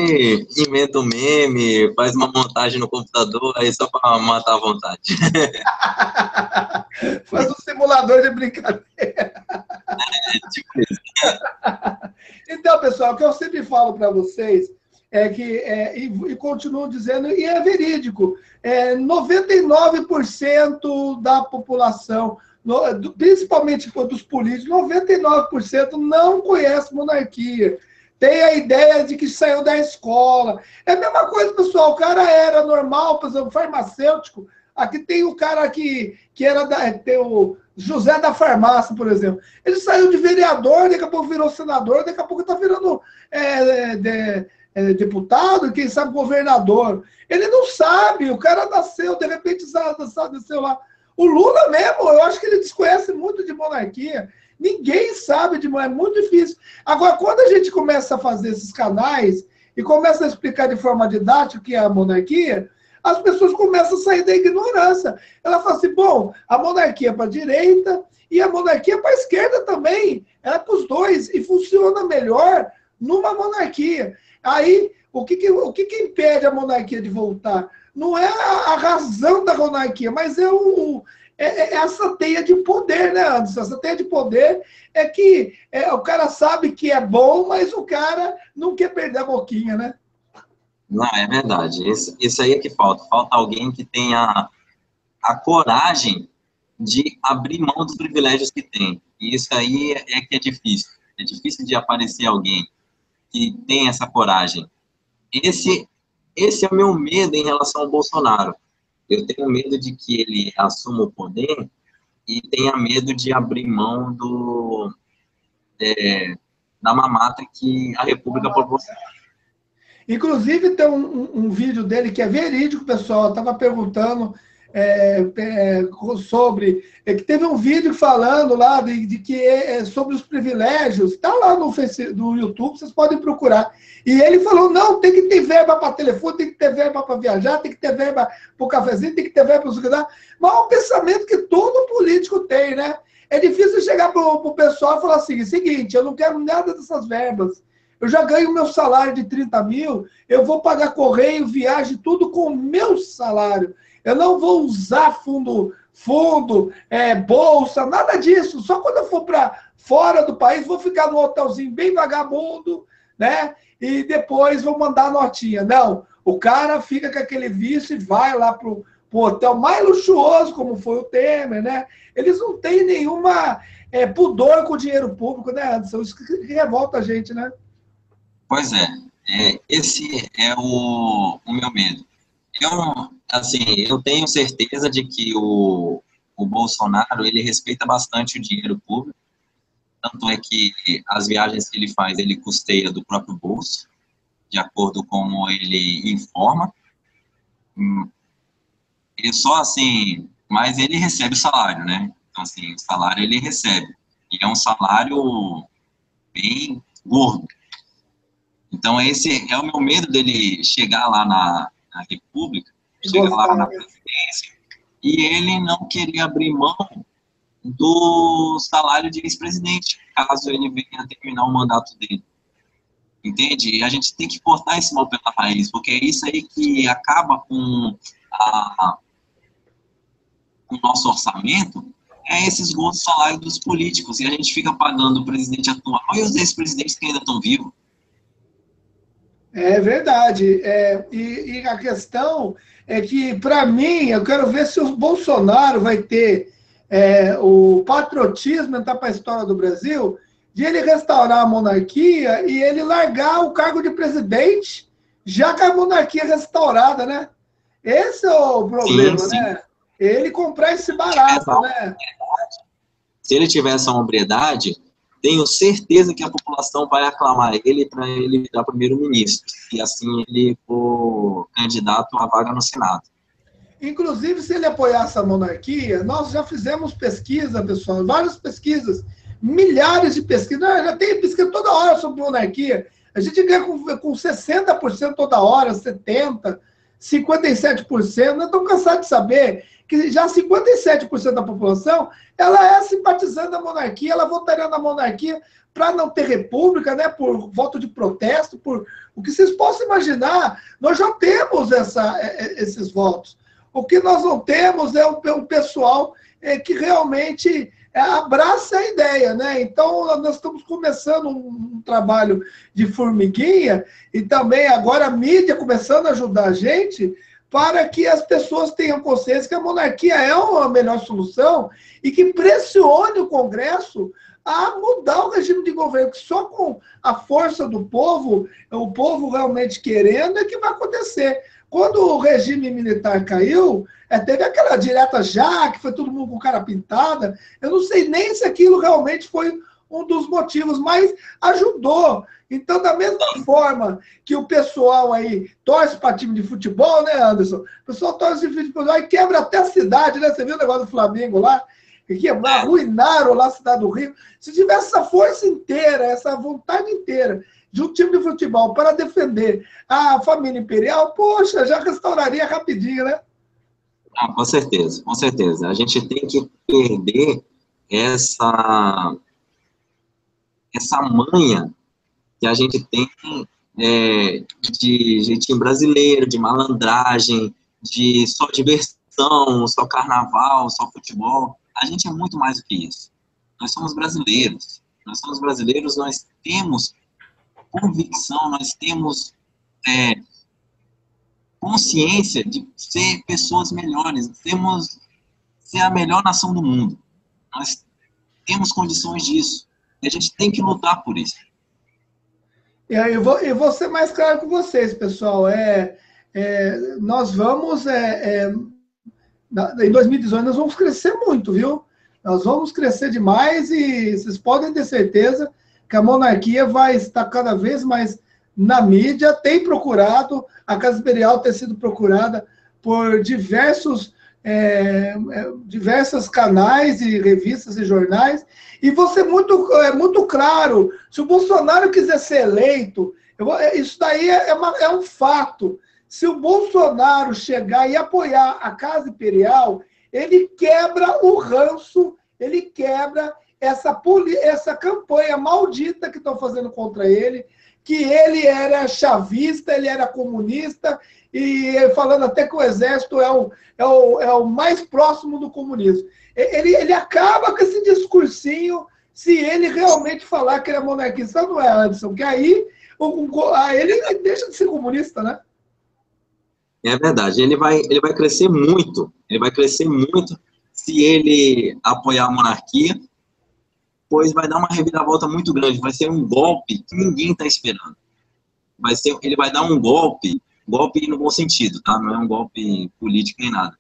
inventa um meme, faz uma montagem no computador, aí só para matar a vontade. Faz um simulador de brincadeira. Tipo isso. Então, pessoal, o que eu sempre falo para vocês é que, e continuo dizendo, e é verídico, 99% da população, principalmente dos políticos, 99% não conhece monarquia. Tem a ideia de que saiu da escola. É a mesma coisa, pessoal, o cara era normal, por exemplo, farmacêutico. Aqui tem o cara que era tem o José da Farmácia, por exemplo. Ele saiu de vereador, daqui a pouco virou senador, daqui a pouco está virando deputado, quem sabe governador. Ele não sabe, o cara nasceu, de repente nasceu lá. O Lula mesmo, eu acho que ele desconhece muito de monarquia. Ninguém sabe de monarquia, é muito difícil. Agora, quando a gente começa a fazer esses canais e começa a explicar de forma didática o que é a monarquia, as pessoas começam a sair da ignorância. Ela fala assim, bom, a monarquia é para a direita e a monarquia é para a esquerda também. Ela é para os dois e funciona melhor numa monarquia. Aí, o que impede a monarquia de voltar? Não é a razão da monarquia, mas é essa teia de poder, né, Anderson? Essa teia de poder é que o cara sabe que é bom, mas o cara não quer perder a boquinha, né? Não, é verdade. Isso aí é que falta. Falta alguém que tenha a coragem de abrir mão dos privilégios que tem. E isso aí é que é difícil. É difícil de aparecer alguém que tem essa coragem. Esse é o meu medo em relação ao Bolsonaro. Eu tenho medo de que ele assuma o poder e tenha medo de abrir mão da mamata que a República proporciona. Inclusive, tem um vídeo dele que é verídico, pessoal. Eu estava perguntando sobre... que teve um vídeo falando lá de que sobre os privilégios. Está lá no YouTube, vocês podem procurar. E ele falou, não, tem que ter verba para telefone, tem que ter verba para viajar, tem que ter verba para o cafezinho, tem que ter verba para o segurança. Mas é um pensamento que todo político tem, né? É difícil chegar para o pessoal e falar assim, seguinte, eu não quero nada dessas verbas. Eu já ganho meu salário de 30 mil, eu vou pagar correio, viagem, tudo com o meu salário. Eu não vou usar fundo, bolsa, nada disso. Só quando eu for para fora do país, vou ficar num hotelzinho bem vagabundo, né? E depois vou mandar a notinha. Não, o cara fica com aquele vício e vai lá pro hotel mais luxuoso, como foi o Temer, né? Eles não têm nenhuma pudor com o dinheiro público, né, Anderson? Isso que revolta a gente, né? Pois é, esse é o meu medo. Assim, eu tenho certeza de que o Bolsonaro, ele respeita bastante o dinheiro público, tanto é que as viagens que ele faz, ele custeia do próprio bolso, de acordo com como ele informa. E só assim, mas ele recebe o salário, né? Então, assim, o salário ele recebe. E é um salário bem gordo. Então, esse é o meu medo dele chegar lá na República, chegar lá na presidência, e ele não querer abrir mão do salário de vice-presidente, caso ele venha terminar o mandato dele. Entende? E a gente tem que cortar esse mal pela raiz, porque é isso aí que acaba com o nosso orçamento, é esses gols de salário dos políticos, e a gente fica pagando o presidente atual e os ex-presidentes que ainda estão vivos. É verdade. E a questão é que, para mim, eu quero ver se o Bolsonaro vai ter o patriotismo entrar para a história do Brasil, de ele restaurar a monarquia e ele largar o cargo de presidente, já com a monarquia restaurada, né? Esse é o problema, sim, sim, né? Ele comprar esse barato, né? Se ele tiver essa hombridade, tenho certeza que a população vai aclamar ele para ele virar primeiro-ministro, e assim ele for candidato à vaga no Senado. Inclusive, se ele apoiasse a monarquia, nós já fizemos pesquisa, pessoal, várias pesquisas, milhares de pesquisas, já tem pesquisa toda hora sobre monarquia, a gente ganha com 60% toda hora, 70%, 57%, nós estamos cansados de saber que já 57% da população, ela é simpatizante da monarquia, ela votaria na monarquia para não ter república, né, por voto de protesto, por o que vocês possam imaginar, nós já temos esses votos. O que nós não temos é um pessoal que realmente abraça a ideia, né? Então, nós estamos começando um trabalho de formiguinha e também agora a mídia começando a ajudar a gente para que as pessoas tenham consciência que a monarquia é a melhor solução e que pressione o Congresso a mudar o regime de governo, que só com a força do povo, o povo realmente querendo, é que vai acontecer. Quando o regime militar caiu, teve aquela direta já, que foi todo mundo com cara pintada, eu não sei nem se aquilo realmente foi um dos motivos, mas ajudou. Então, da mesma forma que o pessoal aí torce para time de futebol, né, Anderson? O pessoal torce de futebol e quebra até a cidade, né? Você viu o negócio do Flamengo lá? Que arruinaram lá a cidade do Rio. Se tivesse essa força inteira, essa vontade inteira de um time de futebol para defender a família imperial, poxa, já restauraria rapidinho, né? Ah, com certeza, com certeza. A gente tem que perder essa manha que a gente tem de jeitinho brasileiro, de malandragem, de só diversão, só carnaval, só futebol. A gente é muito mais do que isso. Nós somos brasileiros. Nós somos brasileiros, nós temos convicção, nós temos consciência de ser pessoas melhores, temos ser a melhor nação do mundo. Nós temos condições disso. E a gente tem que lutar por isso. Eu vou ser mais claro com vocês, pessoal. Nós vamos, em 2018, nós vamos crescer muito, viu? Nós vamos crescer demais e vocês podem ter certeza que a monarquia vai estar cada vez mais na mídia, tem procurado, a Casa Imperial tem sido procurada por diversos canais e revistas e jornais, e vou ser muito claro, se o Bolsonaro quiser ser eleito, isso daí é um fato, se o Bolsonaro chegar e apoiar a Casa Imperial, ele quebra o ranço, ele quebra essa campanha maldita que estão fazendo contra ele, que ele era chavista, ele era comunista, e falando até que o exército é o mais próximo do comunismo. Ele acaba com esse discursinho se ele realmente falar que ele é monarquista, não é, Anderson? Que aí ele deixa de ser comunista, né? É verdade, ele vai crescer muito, se ele apoiar a monarquia, depois vai dar uma reviravolta muito grande, vai ser um golpe que ninguém está esperando. Ele vai dar um golpe no bom sentido, tá? Não é um golpe político nem nada.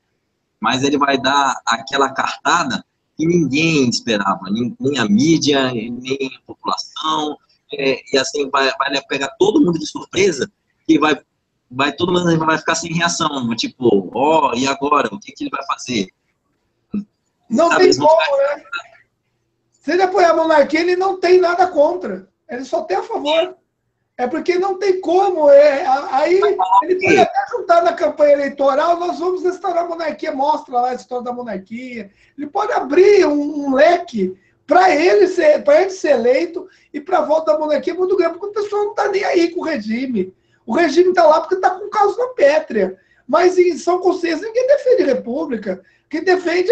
Mas ele vai dar aquela cartada que ninguém esperava, nem a mídia, nem a população, e assim vai pegar todo mundo de surpresa, que todo mundo vai ficar sem reação, tipo, e agora? O que ele vai fazer? Não tem como, né? Se ele apoiar a monarquia, ele não tem nada contra. Ele só tem a favor. É porque não tem como. Aí ele pode até juntar na campanha eleitoral, nós vamos restaurar a monarquia, mostra lá a história da monarquia. Ele pode abrir um leque para ele ser eleito e para a volta da monarquia muito grande, porque o pessoal não está nem aí com o regime. O regime está lá porque está com causa pétrea. Mas em São Consciência ninguém defende república. Quem defende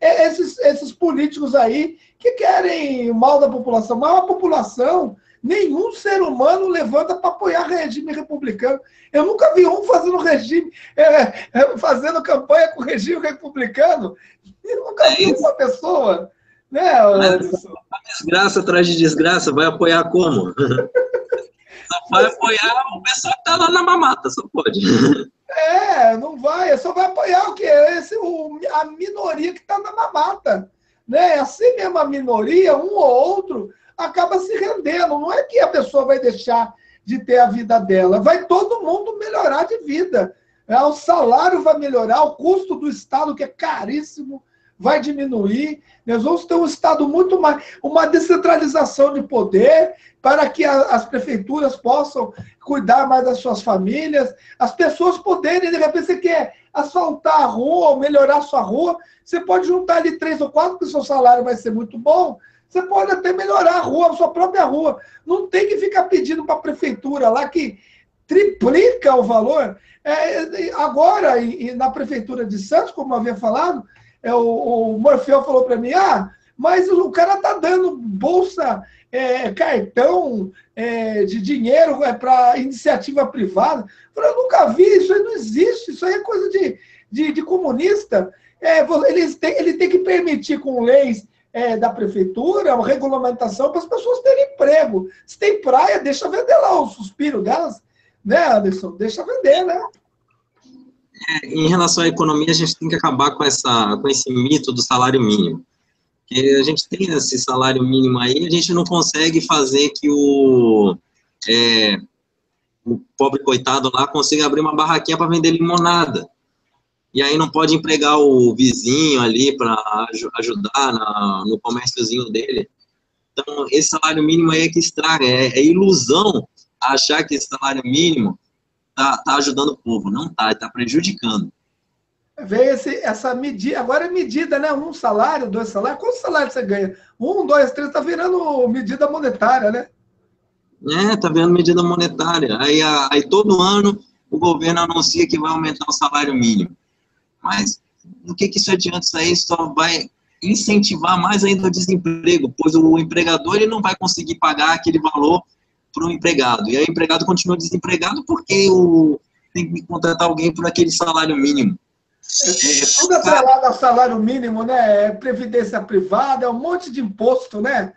esses políticos aí que querem o mal da população. Mas a população, nenhum ser humano levanta para apoiar regime republicano. Eu nunca vi um fazendo campanha com regime republicano. Eu nunca vi uma pessoa. Né, desgraça atrás de desgraça, vai apoiar como? Só vai apoiar o pessoal que está lá na mamata, só pode. Não vai, só vai apoiar o quê? A minoria que está na mamata. Né? Assim mesmo, a minoria, um ou outro, acaba se rendendo. Não é que a pessoa vai deixar de ter a vida dela, vai todo mundo melhorar de vida. O salário vai melhorar, o custo do Estado, que é caríssimo, vai diminuir. Nós vamos ter um Estado muito mais... uma descentralização de poder para que as prefeituras possam cuidar mais das suas famílias, as pessoas poderem, de repente, você quer asfaltar a rua ou melhorar a sua rua, você pode juntar ali 3 ou 4, porque o seu salário vai ser muito bom, você pode até melhorar a rua, a sua própria rua. Não tem que ficar pedindo para a prefeitura lá que triplica o valor. Agora, na prefeitura de Santos, como eu havia falado, o Morfeu falou para mim, mas o cara está dando bolsa, cartão de dinheiro para iniciativa privada. Eu falei, eu nunca vi, isso aí não existe, isso aí é coisa de comunista. Ele tem que permitir com leis da prefeitura, uma regulamentação para as pessoas terem emprego. Se tem praia, deixa vender lá o suspiro delas, né, Anderson? Deixa vender, né? Em relação à economia, a gente tem que acabar com esse mito do salário mínimo. Porque a gente tem esse salário mínimo aí, a gente não consegue fazer que o pobre coitado lá consiga abrir uma barraquinha para vender limonada. E aí não pode empregar o vizinho ali para ajudar no comérciozinho dele. Então, esse salário mínimo aí é que estraga. É ilusão achar que esse salário mínimo tá ajudando o povo. Não está prejudicando. Veio essa medida, agora é medida, né? 1 salário, 2 salários. Quantos salários você ganha? 1, 2, 3, está virando medida monetária, né? Tá virando medida monetária. Aí todo ano o governo anuncia que vai aumentar o salário mínimo. Mas o que isso adianta? Isso aí só vai incentivar mais ainda o desemprego, pois o empregador ele não vai conseguir pagar aquele valor para o empregado. E aí o empregado continua desempregado porque tem que contratar alguém por aquele salário mínimo. Tudo atrelado ao salário mínimo, né? Previdência privada, um monte de imposto, né?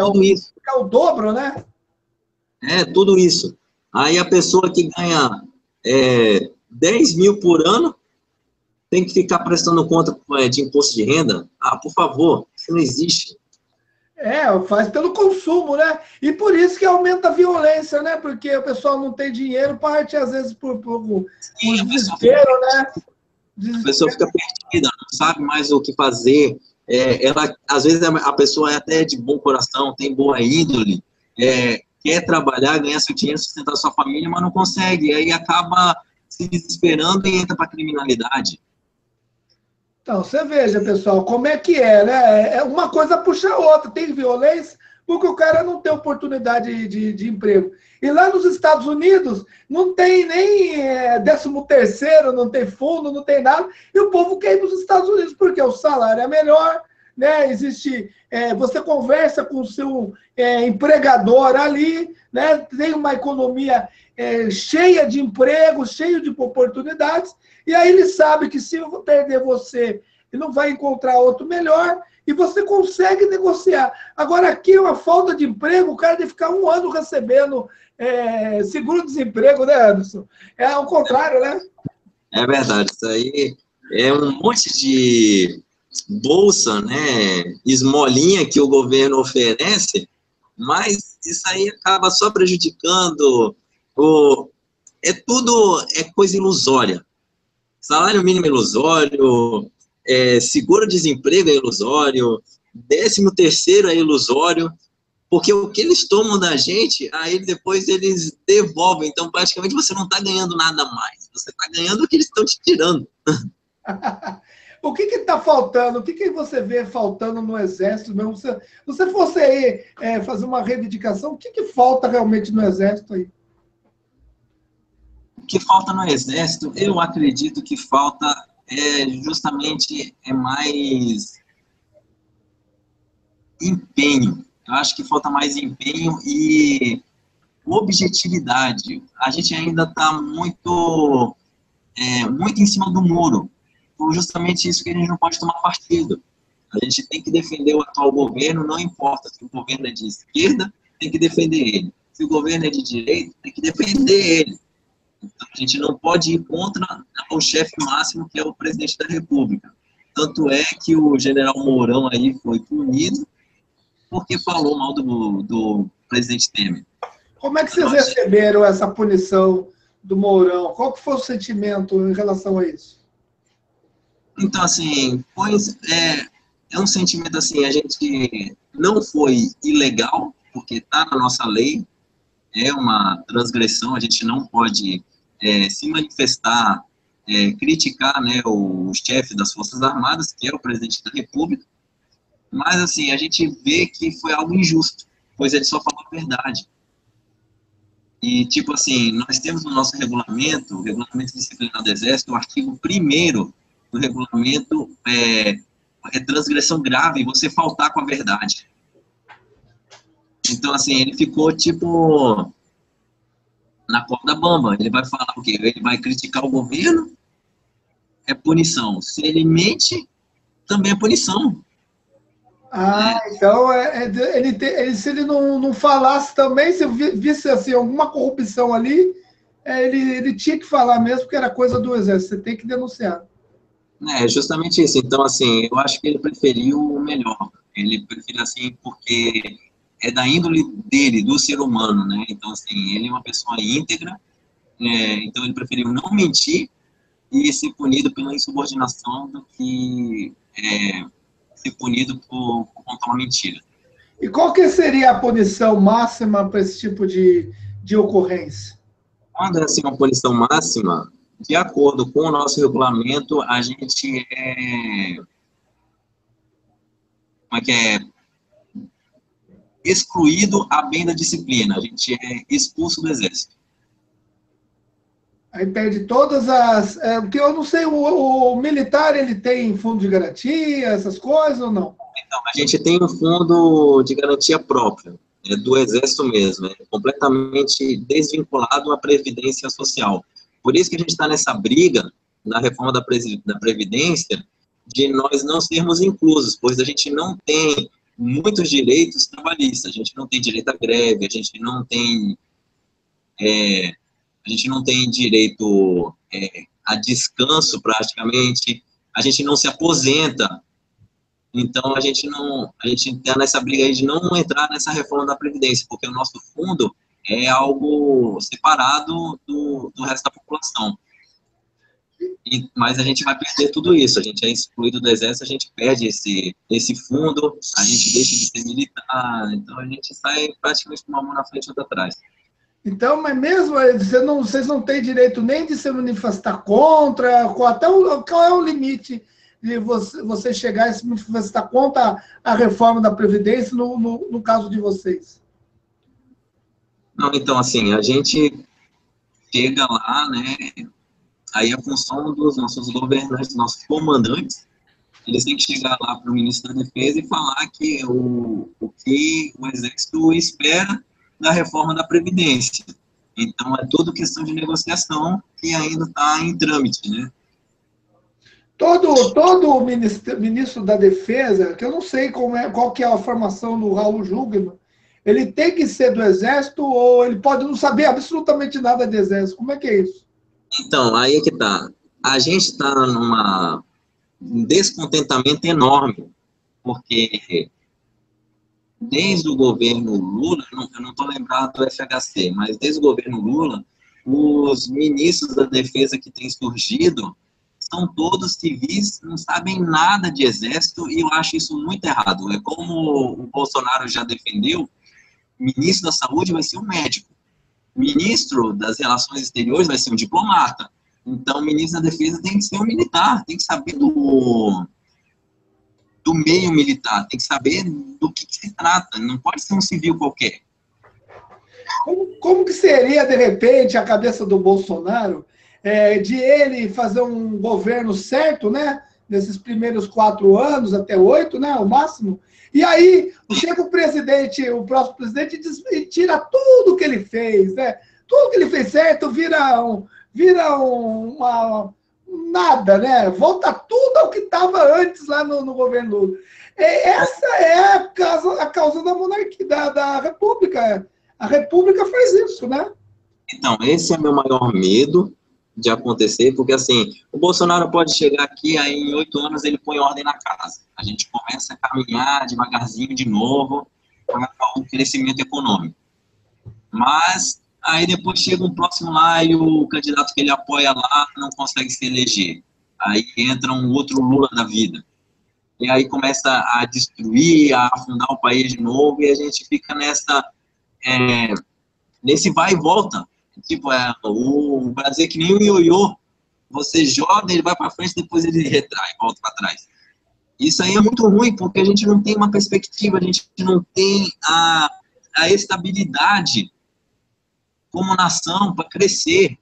Tudo isso. É o dobro, né? Tudo isso. Aí a pessoa que ganha 10 mil por ano tem que ficar prestando conta de imposto de renda? Por favor, isso não existe. Faz pelo consumo, né? E por isso que aumenta a violência, né? Porque o pessoal não tem dinheiro, parte às vezes por desespero, né? A pessoa fica perdida, não sabe mais o que fazer. Às vezes a pessoa é até de bom coração, tem boa índole, quer trabalhar, ganhar seu dinheiro, sustentar sua família, mas não consegue. Aí acaba se desesperando e entra para a criminalidade. Então, você veja, pessoal, como é que né? Uma coisa puxa a outra. Tem violência porque o cara não tem oportunidade de emprego. E lá nos Estados Unidos não tem nem 13º, não tem fundo, não tem nada. E o povo quer ir para os Estados Unidos porque o salário é melhor, né? Existe, você conversa com o seu empregador ali, né? Tem uma economia cheia de emprego, cheia de oportunidades. E aí ele sabe que se eu perder você, ele não vai encontrar outro melhor, e você consegue negociar. Agora, aqui é uma falta de emprego, o cara deve ficar 1 ano recebendo seguro-desemprego, né, Anderson? É ao contrário, né? É verdade, isso aí é um monte de bolsa, né, esmolinha que o governo oferece, mas isso aí acaba só prejudicando é coisa ilusória. Salário mínimo é ilusório, seguro-desemprego é ilusório, 13º é ilusório, porque o que eles tomam da gente, aí depois eles devolvem. Então, praticamente, você não está ganhando nada mais. Você está ganhando o que eles estão te tirando. O que está faltando? O que você vê faltando no Exército mesmo? Se você fosse aí fazer uma reivindicação, o que falta realmente no Exército aí? O que falta no Exército, eu acredito que falta justamente mais empenho. Eu acho que falta mais empenho e objetividade. A gente ainda está muito em cima do muro. Então, justamente isso que a gente não pode tomar partido. A gente tem que defender o atual governo, não importa se o governo é de esquerda, tem que defender ele. Se o governo é de direita, tem que defender ele. Então, a gente não pode ir contra o chefe máximo, que é o presidente da República. Tanto é que o general Mourão aí foi punido porque falou mal do presidente Temer. Como é que vocês receberam essa punição do Mourão? Qual que foi o sentimento em relação a isso? Então, assim, é um sentimento assim, a gente não foi ilegal, porque está na nossa lei, é uma transgressão, a gente não pode se manifestar, criticar, né, o chefe das Forças Armadas, que é o presidente da República, mas, assim, a gente vê que foi algo injusto, pois ele só falou a verdade. E, tipo assim, nós temos no nosso regulamento, o Regulamento Disciplinar do Exército, o artigo 1º do regulamento é transgressão grave você faltar com a verdade. Então, assim, ele ficou, tipo, na corda bamba. Ele vai falar o quê? Ele vai criticar o governo, é punição. Se ele mente, também é punição. Então, se ele não falasse também, se visse assim, alguma corrupção ali, ele tinha que falar mesmo, porque era coisa do Exército, você tem que denunciar. É justamente isso. Então, assim, eu acho que ele preferiu o melhor. Ele preferiu, assim, porque é da índole dele, do ser humano, né? Então, assim, ele é uma pessoa íntegra, então ele preferiu não mentir e ser punido pela insubordinação do que ser punido por contar uma mentira. E qual que seria a punição máxima para esse tipo de ocorrência? Quando é assim, uma punição máxima, de acordo com o nosso regulamento, a gente excluído a bem da disciplina, a gente é expulso do Exército. Aí perde todas as... porque eu não sei, o militar, ele tem fundo de garantia, essas coisas ou não? Então, a gente tem um fundo de garantia próprio, do Exército mesmo, completamente desvinculado à Previdência Social. Por isso que a gente está nessa briga, na reforma da Previdência, de nós não sermos inclusos, pois a gente não tem muitos direitos trabalhistas, a gente não tem direito à greve, a gente não tem direito a descanso praticamente, a gente não se aposenta. Então, a gente está nessa briga aí de não entrar nessa reforma da Previdência, porque o nosso fundo é algo separado do resto da população. Mas a gente vai perder tudo isso, a gente é excluído do Exército, a gente perde esse fundo, a gente deixa de ser militar, então a gente sai praticamente com uma mão na frente e outra atrás. Então, mas mesmo vocês não têm direito nem de se manifestar contra, qual é o limite de você chegar e se manifestar contra a reforma da Previdência no caso de vocês? Não, então, assim, a gente chega lá, né, aí a função dos nossos governantes, dos nossos comandantes, eles têm que chegar lá para o ministro da Defesa e falar que o que o Exército espera da reforma da Previdência. Então, é tudo questão de negociação que ainda está em trâmite, né? Todo ministro da Defesa, que eu não sei qual que é a formação do Raul Jungmann, ele tem que ser do Exército ou ele pode não saber absolutamente nada de Exército? Como é que é isso? Então, aí é que tá. A gente está um descontentamento enorme, porque desde o governo Lula, eu não estou lembrado do FHC, mas desde o governo Lula, os ministros da Defesa que têm surgido são todos civis, não sabem nada de exército, e eu acho isso muito errado. É como o Bolsonaro já defendeu, o ministro da Saúde vai ser um médico, o ministro das Relações Exteriores vai ser um diplomata, então o ministro da Defesa tem que ser um militar, tem que saber do meio militar, tem que saber do que se trata, não pode ser um civil qualquer. Como que seria, de repente, a cabeça do Bolsonaro de ele fazer um governo certo, né? Nesses primeiros 4 anos, até 8, né? O máximo. E aí, chega o presidente, o próximo presidente, e tira tudo que ele fez, né? Tudo que ele fez certo vira nada, né? Volta tudo ao que estava antes lá no governo Lula. Essa é a causa da monarquia, da República. A República faz isso, né? Então, esse é meu maior medo de acontecer, porque assim, o Bolsonaro pode chegar aqui, aí em 8 anos ele põe ordem na casa. A gente começa a caminhar devagarzinho de novo para o crescimento econômico. Mas aí depois chega um próximo lá e o candidato que ele apoia lá não consegue se eleger. Aí entra um outro Lula da vida. E aí começa a destruir, a afundar o país de novo, e a gente fica nesse vai e volta. Tipo, o Brasil é que nem um ioiô. Você joga, ele vai para frente, depois ele retrai, volta para trás. Isso aí é muito ruim, porque a gente não tem uma perspectiva, a gente não tem a estabilidade como nação para crescer.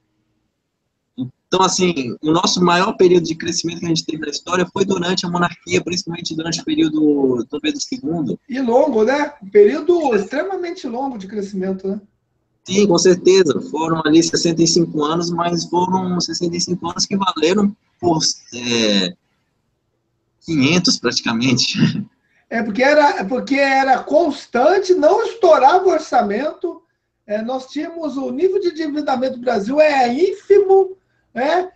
Então, assim, o nosso maior período de crescimento que a gente teve na história foi durante a monarquia, principalmente durante o período do Pedro II. E longo, né? Um período extremamente longo de crescimento, né? Sim, com certeza. Foram ali 65 anos, mas foram 65 anos que valeram por 500 praticamente. Porque era constante, não estourava o orçamento. Nós tínhamos o nível de endividamento do Brasil ínfimo, né?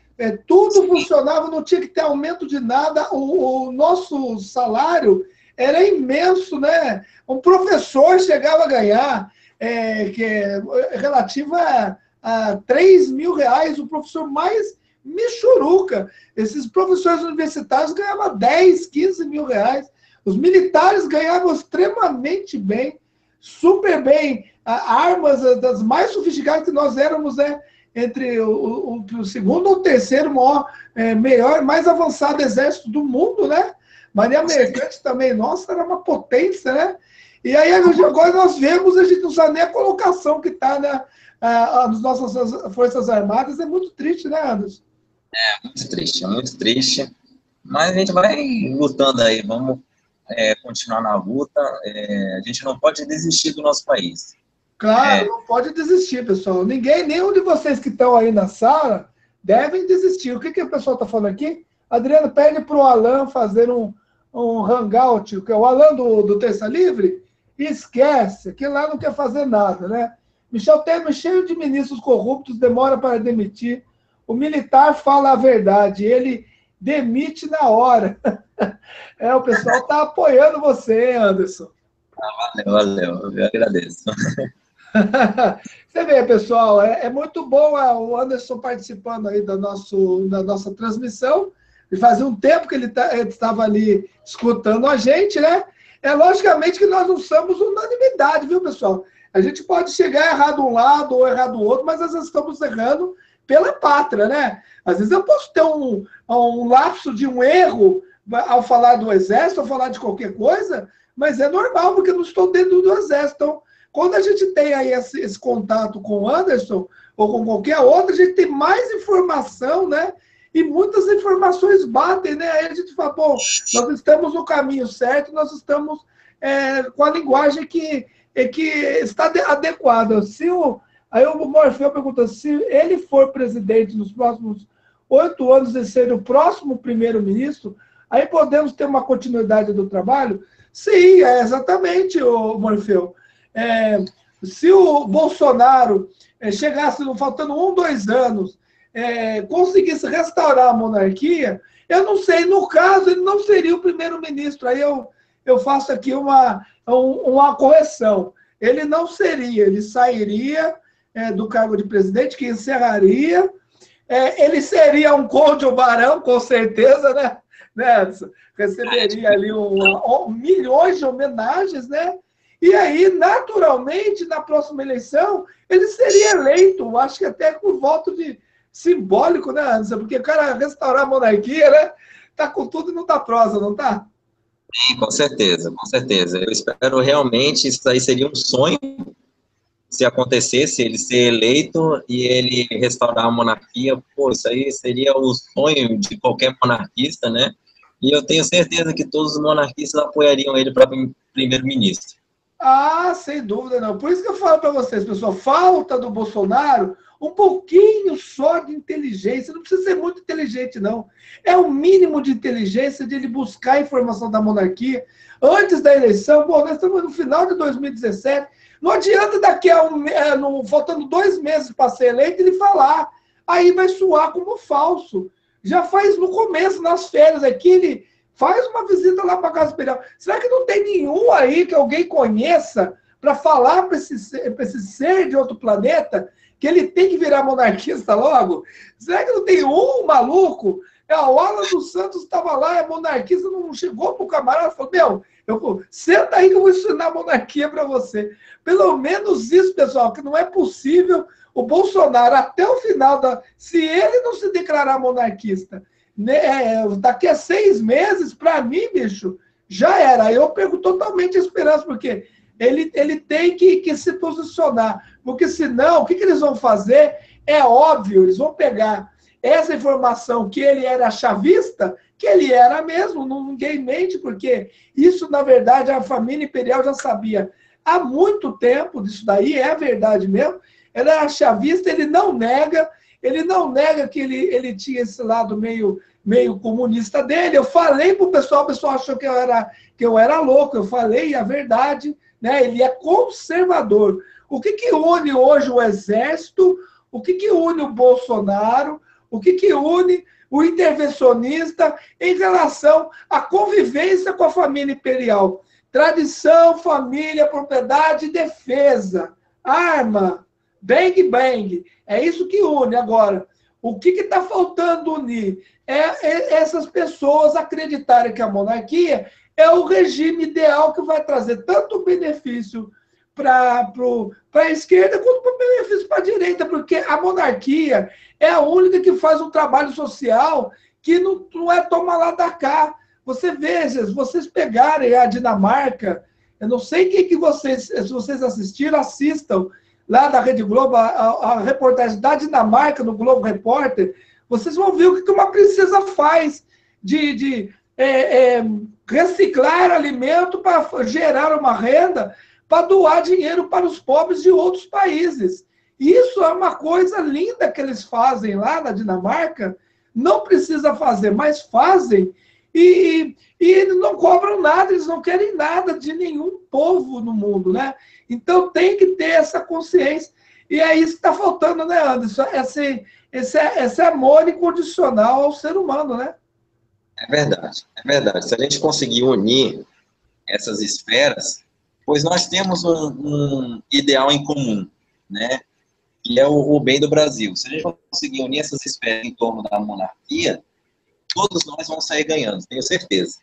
Tudo funcionava, não tinha que ter aumento de nada. O nosso salário era imenso, né? Um professor chegava a ganhar relativo a 3 mil reais, o professor mais michuruca. Esses professores universitários ganhavam 10, 15 mil reais. Os militares ganhavam extremamente bem, super bem, armas das mais sofisticadas que nós éramos, né? Entre o segundo ou terceiro melhor, mais avançado exército do mundo, né? Maria Mercante também, nossa, era uma potência, né? E aí agora nós vemos, a gente não sabe nem a colocação que está, né, nas nossas Forças Armadas. É muito triste, né, Anderson? É muito triste. Mas a gente vai lutando aí, vamos continuar na luta. A gente não pode desistir do nosso país. Claro, não pode desistir, pessoal. Nenhum de vocês que estão aí na sala devem desistir. O que o pessoal está falando aqui? Adriano, pede para o Alan fazer um hangout, que é o Alan do Terça Livre. Esquece, que lá não quer fazer nada, né? Michel Temer, cheio de ministros corruptos, demora para demitir. O militar fala a verdade, ele demite na hora. O pessoal está apoiando você, Anderson. Valeu, eu agradeço. Você vê, pessoal, é muito bom o Anderson participando aí da nossa transmissão. E fazia um tempo que ele estava ali escutando a gente, né? Logicamente que nós não somos unanimidade, viu, pessoal? A gente pode chegar errado um lado ou errado o outro, mas às vezes estamos errando pela pátria, né? Às vezes eu posso ter um lapso de um erro ao falar do Exército, ao falar de qualquer coisa, mas é normal, porque eu não estou dentro do Exército. Então, quando a gente tem aí esse contato com o Anderson, ou com qualquer outro, a gente tem mais informação, né? E muitas informações batem, né? Aí a gente fala, bom, nós estamos no caminho certo, nós estamos com a linguagem que está adequada. Aí o Morfeu pergunta, se ele for presidente nos próximos 8 anos de ser o próximo primeiro-ministro, aí podemos ter uma continuidade do trabalho? Sim, exatamente, Morfeu. Se o Bolsonaro chegasse, faltando 1, 2 anos, conseguisse restaurar a monarquia, eu não sei, no caso, ele não seria o primeiro-ministro. Aí eu faço aqui uma correção. Ele não seria, ele sairia do cargo de presidente, que encerraria. Ele seria um conde ou barão, com certeza, né? Receberia ali milhões de homenagens, né? E aí, naturalmente, na próxima eleição, ele seria eleito, acho que até com voto simbólico, né, Anderson? Porque o cara restaurar a monarquia, né? Tá com tudo e não tá prosa, não tá? Sim, com certeza, com certeza. Eu espero realmente, isso aí seria um sonho, se acontecesse, ele ser eleito e ele restaurar a monarquia. Pô, isso aí seria o sonho de qualquer monarquista, né? E eu tenho certeza que todos os monarquistas apoiariam ele para primeiro-ministro. Ah, sem dúvida não. Por isso que eu falo para vocês, pessoal, falta do Bolsonaro um pouquinho só de inteligência. Não precisa ser muito inteligente, não. É o mínimo de inteligência de ele buscar a informação da monarquia antes da eleição. Bom, nós estamos no final de 2017. Não adianta daqui a faltando 2 meses para ser eleito, ele falar. Aí vai soar como falso. Já faz no começo, nas férias aqui, ele faz uma visita lá para a Casa Imperial. Será que não tem nenhum aí que alguém conheça para falar para esse ser de outro planeta que ele tem que virar monarquista logo? Será que não tem um maluco? O Alan dos Santos estava lá, é monarquista, não chegou para o camarada e falou, senta aí que eu vou ensinar a monarquia para você. Pelo menos isso, pessoal, que não é possível o Bolsonaro, até o final, se ele não se declarar monarquista, daqui a 6 meses, para mim, bicho, já era. Eu perco totalmente a esperança, porque ele tem que se posicionar. Porque senão, o que eles vão fazer? É óbvio, eles vão pegar essa informação que ele era chavista, que ele era mesmo, ninguém mente, porque isso, na verdade, a família imperial já sabia há muito tempo disso daí, é verdade mesmo. Ele era chavista, ele não nega que ele tinha esse lado meio comunista dele. Eu falei para o pessoal achou que eu era louco, eu falei a verdade, né? Ele é conservador. O que une hoje o Exército? O que une o Bolsonaro? O que une o intervencionista em relação à convivência com a família imperial? Tradição, família, propriedade e defesa. Arma, bang, bang. É isso que une. Agora, o que está faltando unir? Essas pessoas acreditarem que a monarquia é o regime ideal que vai trazer tanto benefício para a esquerda quanto benefício para a direita, porque a monarquia é a única que faz um trabalho social que não é toma lá da cá. Você veja, se vocês pegarem a Dinamarca, eu não sei se vocês assistiram, assistam lá da Rede Globo, a reportagem da Dinamarca, no Globo Repórter, vocês vão ver o que uma princesa faz de reciclar alimento para gerar uma renda, para doar dinheiro para os pobres de outros países. Isso é uma coisa linda que eles fazem lá na Dinamarca. Não precisa fazer, mas fazem. E eles não cobram nada, eles não querem nada de nenhum povo no mundo, né? Então tem que ter essa consciência. E é isso que está faltando, né, Anderson? Esse amor incondicional ao ser humano, né? É verdade, é verdade. Se a gente conseguir unir essas esferas, pois nós temos um ideal em comum, né? Que é o bem do Brasil. Se a gente conseguir unir essas esferas em torno da monarquia, todos nós vamos sair ganhando, tenho certeza.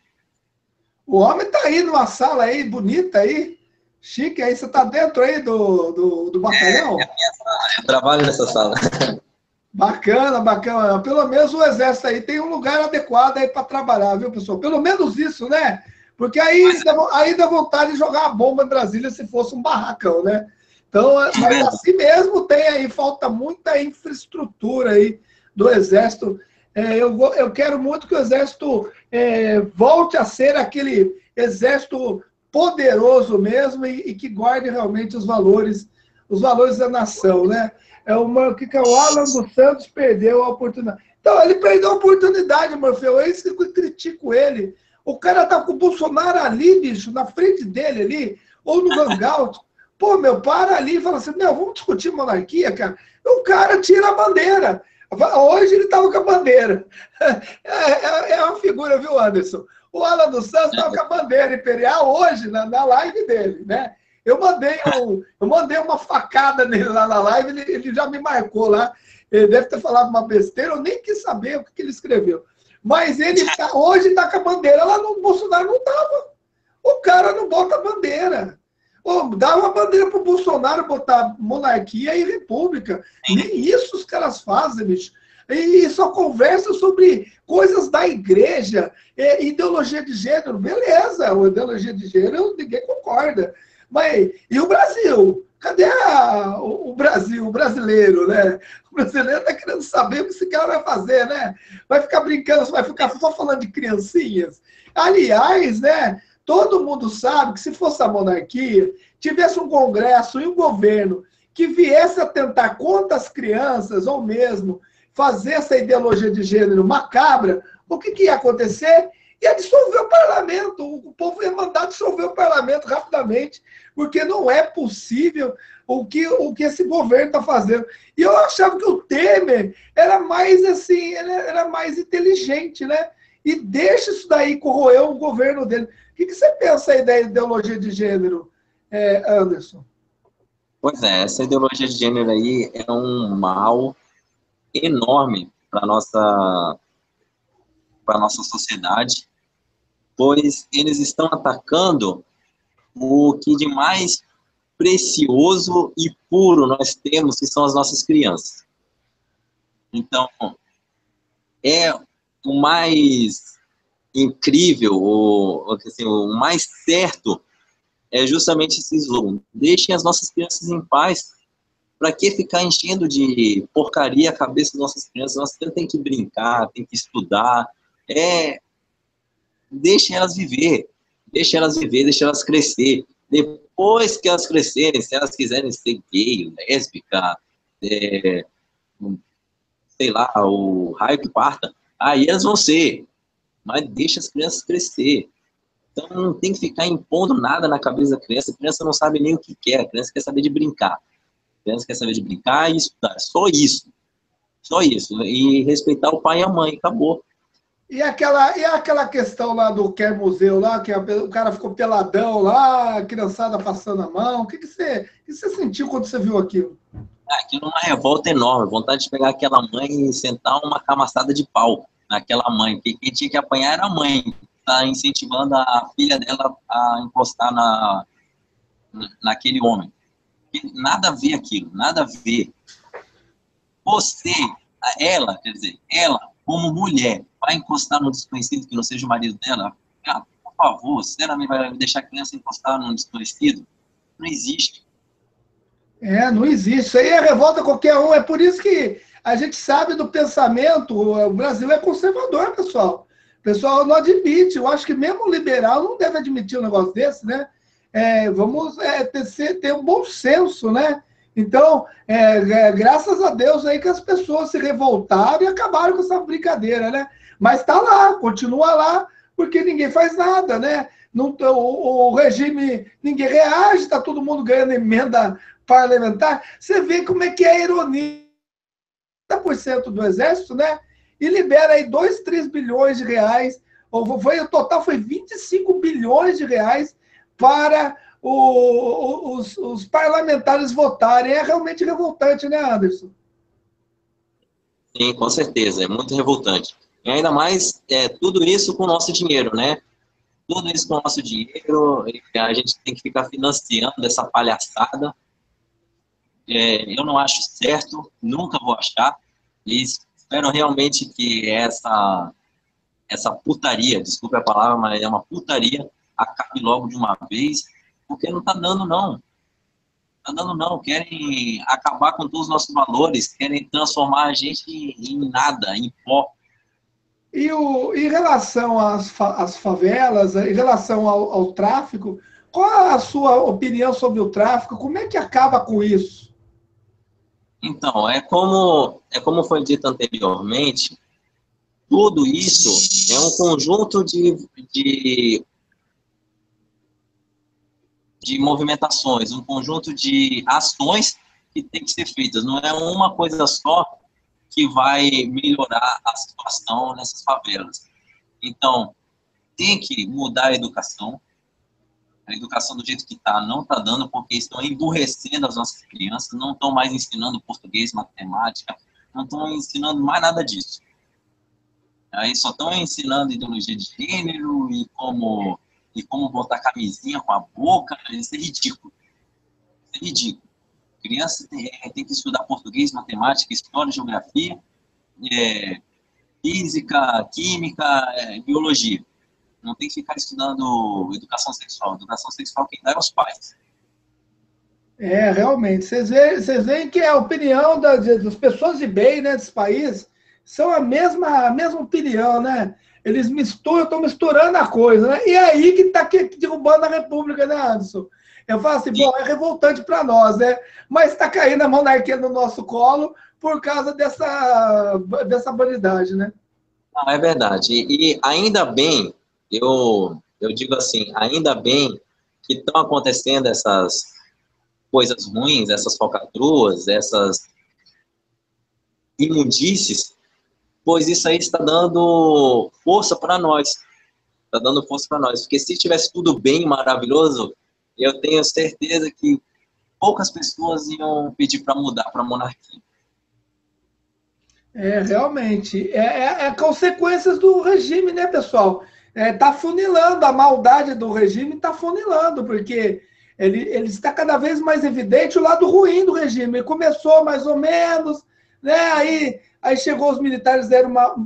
O homem está aí numa sala aí, bonita aí, chique, aí você está dentro aí do batalhão? É a minha sala, eu trabalho nessa sala. Bacana, bacana. Pelo menos o Exército aí tem um lugar adequado aí para trabalhar, viu, pessoal? Pelo menos isso, né? Porque aí dá vontade de jogar a bomba em Brasília se fosse um barracão, né? Então, mas assim mesmo tem aí, falta muita infraestrutura aí do Exército. Eu quero muito que o Exército volte a ser aquele Exército poderoso mesmo e que guarde realmente os valores da nação, né? O Alan dos Santos perdeu a oportunidade. Então, ele perdeu a oportunidade, Morfeu. É isso que eu critico ele. O cara tá com o Bolsonaro ali, bicho, na frente dele ali, ou no hangout. Pô, meu, para ali e fala assim, não, vamos discutir monarquia, cara. O cara tira a bandeira. Hoje ele estava com a bandeira. É uma figura, viu, Anderson? O Alan dos Santos estava com a bandeira imperial hoje, na live dele, né? Eu mandei uma facada nele lá na live, ele já me marcou lá. Ele deve ter falado uma besteira, eu nem quis saber o que ele escreveu. Mas ele hoje está com a bandeira, lá no Bolsonaro não estava. O cara não bota bandeira. Dá uma bandeira para o Bolsonaro botar monarquia e república. Nem isso os caras fazem, bicho. E só conversa sobre coisas da igreja, ideologia de gênero. Beleza, a ideologia de gênero ninguém concorda. Mas e o Brasil? Cadê o Brasil, o brasileiro, né? O brasileiro está querendo saber o que esse cara vai fazer, né? Vai ficar brincando, vai ficar só falando de criancinhas. Aliás, né? Todo mundo sabe que se fosse a monarquia, tivesse um congresso e um governo que viesse a tentar contra as crianças, ou mesmo fazer essa ideologia de gênero macabra, o que ia acontecer? Ia dissolver o parlamento. O povo ia mandar dissolver o parlamento rapidamente, porque não é possível o que esse governo está fazendo. E eu achava que o Temer era mais assim, era mais inteligente, né? E deixa isso daí corroer o governo dele. O que você pensa aí da ideologia de gênero, Anderson? Pois é, essa ideologia de gênero aí é um mal enorme para nossa sociedade, pois eles estão atacando o que de mais precioso e puro nós temos, que são as nossas crianças. Então, é o mais incrível, assim, o mais certo é justamente esse slogan: deixem as nossas crianças em paz. Para que ficar enchendo de porcaria a cabeça das nossas crianças? Nós temos que brincar, tem que estudar. Deixem elas viver, deixem elas crescer. Depois que elas crescerem, se elas quiserem ser gay, lésbica, sei lá, o raio que parta, aí elas vão ser. Mas deixa as crianças crescer. Então não tem que ficar impondo nada na cabeça da criança. A criança não sabe nem o que quer, a criança quer saber de brincar. A criança quer saber de brincar e estudar. Só isso. Só isso. E respeitar o pai e a mãe. Acabou. E aquela questão lá do Quer Museu, lá, que o cara ficou peladão lá, a criançada passando a mão. O que você sentiu quando você viu aquilo? Aquilo é uma revolta enorme. Vontade de pegar aquela mãe e sentar uma camaçada de pau naquela mãe. Porque quem tinha que apanhar era a mãe. Está incentivando a filha dela a encostar naquele homem. Nada a ver aquilo, nada a ver. Ela, como mulher, vai encostar no desconhecido que não seja o marido dela? Por favor, sinceramente, vai deixar a criança encostar num desconhecido? Não existe. Não existe. Isso aí é revolta qualquer um. É por isso que a gente sabe do pensamento. O Brasil é conservador, pessoal. O pessoal não admite. Eu acho que mesmo o liberal não deve admitir um negócio desse, né? Vamos ter um bom senso, né? Então, graças a Deus aí que as pessoas se revoltaram e acabaram com essa brincadeira, né? Mas está lá, continua lá, porque ninguém faz nada, né? Não, o regime, ninguém reage, está todo mundo ganhando emenda parlamentar. Você vê como é que é a ironia. 30% do Exército, né? E libera aí 2, 3 bilhões de reais, o total foi 25 bilhões de reais para os parlamentares votarem. É realmente revoltante, né, Anderson? Sim, com certeza, é muito revoltante. E ainda mais, tudo isso com o nosso dinheiro, né? Tudo isso com o nosso dinheiro, a gente tem que ficar financiando essa palhaçada. Eu não acho certo, nunca vou achar, e espero realmente que essa putaria, desculpe a palavra, mas é uma putaria, acabe logo de uma vez, porque não está dando, não. Está dando, não. Querem acabar com todos os nossos valores, querem transformar a gente em nada, em pó. E em relação às favelas, em relação ao tráfico, qual a sua opinião sobre o tráfico? Como é que acaba com isso? Então, é como foi dito anteriormente, tudo isso é um conjunto de movimentações, um conjunto de ações que tem que ser feitas. Não é uma coisa só que vai melhorar a situação nessas favelas. Então, tem que mudar a educação do jeito que está, não está dando, porque estão emburrecendo as nossas crianças, não estão mais ensinando português, matemática, não estão ensinando mais nada disso. Aí só estão ensinando ideologia de gênero e como botar camisinha com a boca. Isso é ridículo. Isso é ridículo. Criança tem que estudar português, matemática, história, geografia, física, química, biologia. Não tem que ficar estudando educação sexual. Educação sexual quem dá é os pais. Realmente. Vocês veem que a opinião das pessoas de bem, né, desse país são a mesma opinião, né? Eles estão misturando a coisa, né? E aí que está derrubando a República, né, Anderson? Eu falo assim, bom, é revoltante para nós, né? Mas está caindo a monarquia no nosso colo por causa dessa banidade, né? Não, é verdade. E ainda bem, eu digo assim, ainda bem que estão acontecendo essas coisas ruins, essas falcatruas, essas imundícies, pois isso aí está dando força para nós. Está dando força para nós. Porque se tivesse tudo bem, maravilhoso, eu tenho certeza que poucas pessoas iam pedir para mudar para a monarquia. Realmente. Consequências do regime, né, pessoal? Está funilando, a maldade do regime está funilando, porque ele está cada vez mais evidente o lado ruim do regime. Ele começou mais ou menos, né? Aí chegou os militares,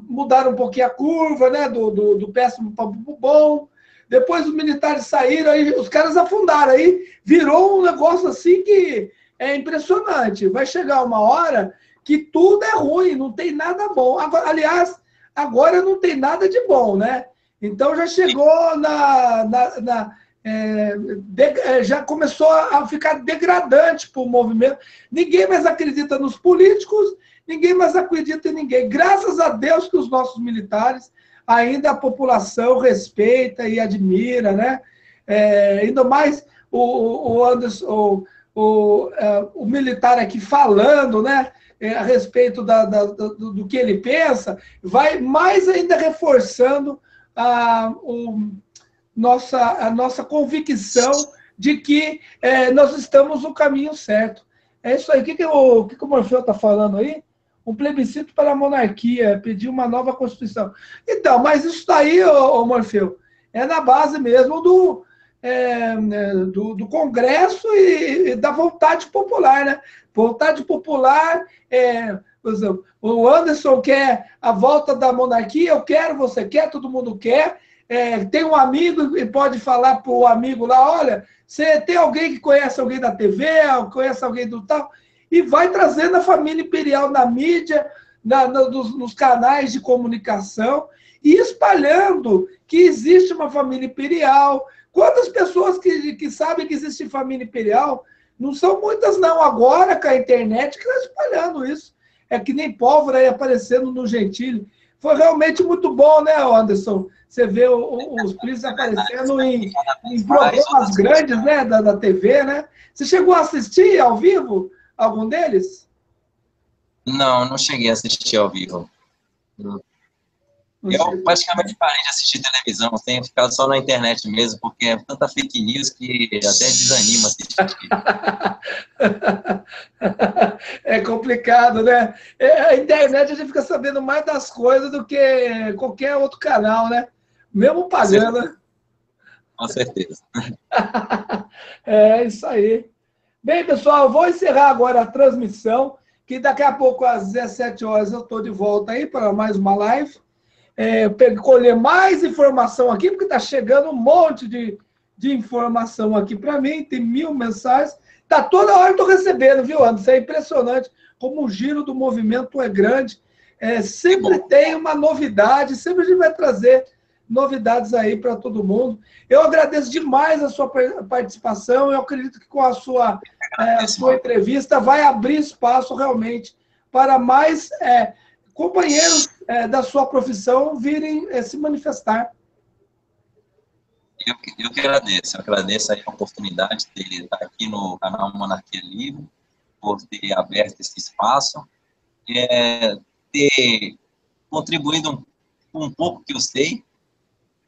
mudaram um pouquinho a curva, né? Do péssimo para o bom. Depois os militares saíram, aí os caras afundaram. Aí virou um negócio assim que é impressionante. Vai chegar uma hora que tudo é ruim, não tem nada bom. Aliás, agora não tem nada de bom, né? Então já chegou já começou a ficar degradante para o movimento. Ninguém mais acredita nos políticos, ninguém mais acredita em ninguém. Graças a Deus que os nossos militares, ainda a população respeita e admira, né? Ainda mais o Anderson, o militar aqui falando, né? A respeito do que ele pensa, vai mais ainda reforçando a nossa convicção de que nós estamos no caminho certo. É isso aí. O que o Morfeu está falando aí? Um plebiscito para a monarquia, pedir uma nova Constituição. Então, mas isso daí, Morfeu, é na base mesmo do Congresso e da vontade popular, né? Vontade popular, por exemplo, o Anderson quer a volta da monarquia, eu quero, você quer, todo mundo quer. Tem um amigo e pode falar para o amigo lá, olha, você tem alguém que conhece alguém da TV, conhece alguém do tal, e vai trazendo a família imperial na mídia, nos canais de comunicação, e espalhando que existe uma família imperial. Quantas pessoas que sabem que existe família imperial? Não são muitas, não. Agora, com a internet, que está espalhando isso. É que nem pólvora aí aparecendo no Gentili. Foi realmente muito bom, né, Anderson? Você vê os príncipes aparecendo em programas grandes, né, da TV, né? Você chegou a assistir ao vivo algum deles? Não cheguei a assistir ao vivo. Eu praticamente parei de assistir televisão, tenho ficado só na internet mesmo, porque é tanta fake news que até desanima assistir. É complicado, né? A internet a gente fica sabendo mais das coisas do que qualquer outro canal, né? Mesmo pagando. Com certeza. É isso aí. Bem, pessoal, eu vou encerrar agora a transmissão, que daqui a pouco, às 17 horas, eu estou de volta aí para mais uma live. Colher mais informação aqui, porque está chegando um monte de informação aqui para mim, tem 1000 mensagens. Tá toda hora eu estou recebendo, viu, Anderson? É impressionante como o giro do movimento é grande. Sempre tem uma novidade, sempre a gente vai trazer novidades aí para todo mundo. Eu agradeço demais a sua participação, eu acredito que com a sua entrevista vai abrir espaço realmente para mais companheiros da sua profissão virem se manifestar. Eu que agradeço aí a oportunidade de estar aqui no canal Monarquia Livre, por ter aberto esse espaço, ter contribuído um pouco que eu sei,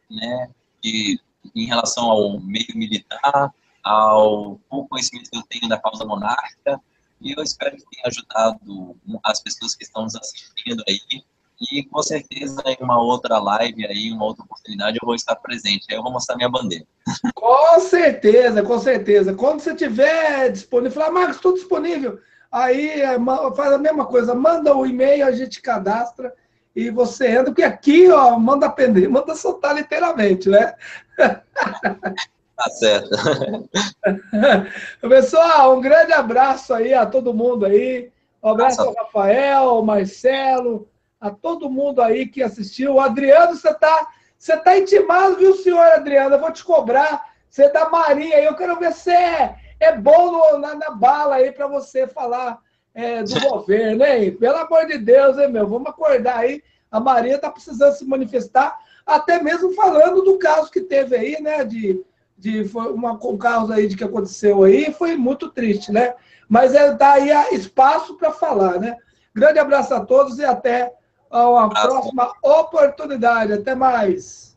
né, em relação ao meio militar, ao pouco conhecimento que eu tenho da causa monárquica, e eu espero que tenha ajudado as pessoas que estão nos assistindo aí, e com certeza em uma outra live aí, uma outra oportunidade, eu vou estar presente, aí eu vou mostrar minha bandeira. Com certeza, com certeza. Quando você tiver disponível, fala, Marcos, estou disponível. Aí faz a mesma coisa, manda o e-mail, a gente cadastra e você entra, porque aqui, ó, manda aprender, manda soltar literalmente, né? Tá certo. Pessoal, um grande abraço aí a todo mundo aí. Um abraço ao Rafael, ao Marcelo, a todo mundo aí que assistiu. O Adriano, você tá intimado, viu, senhor Adriano? Eu vou te cobrar. Você é da Marinha aí, eu quero ver se é bom na bala aí para você falar do governo, hein? Pelo amor de Deus, hein, meu? Vamos acordar aí. A Marinha está precisando se manifestar, até mesmo falando do caso que teve aí, né? Foi um caso aí de que aconteceu aí, foi muito triste, né? Mas dá aí espaço para falar, né? Grande abraço a todos e até uma próxima oportunidade. Até mais.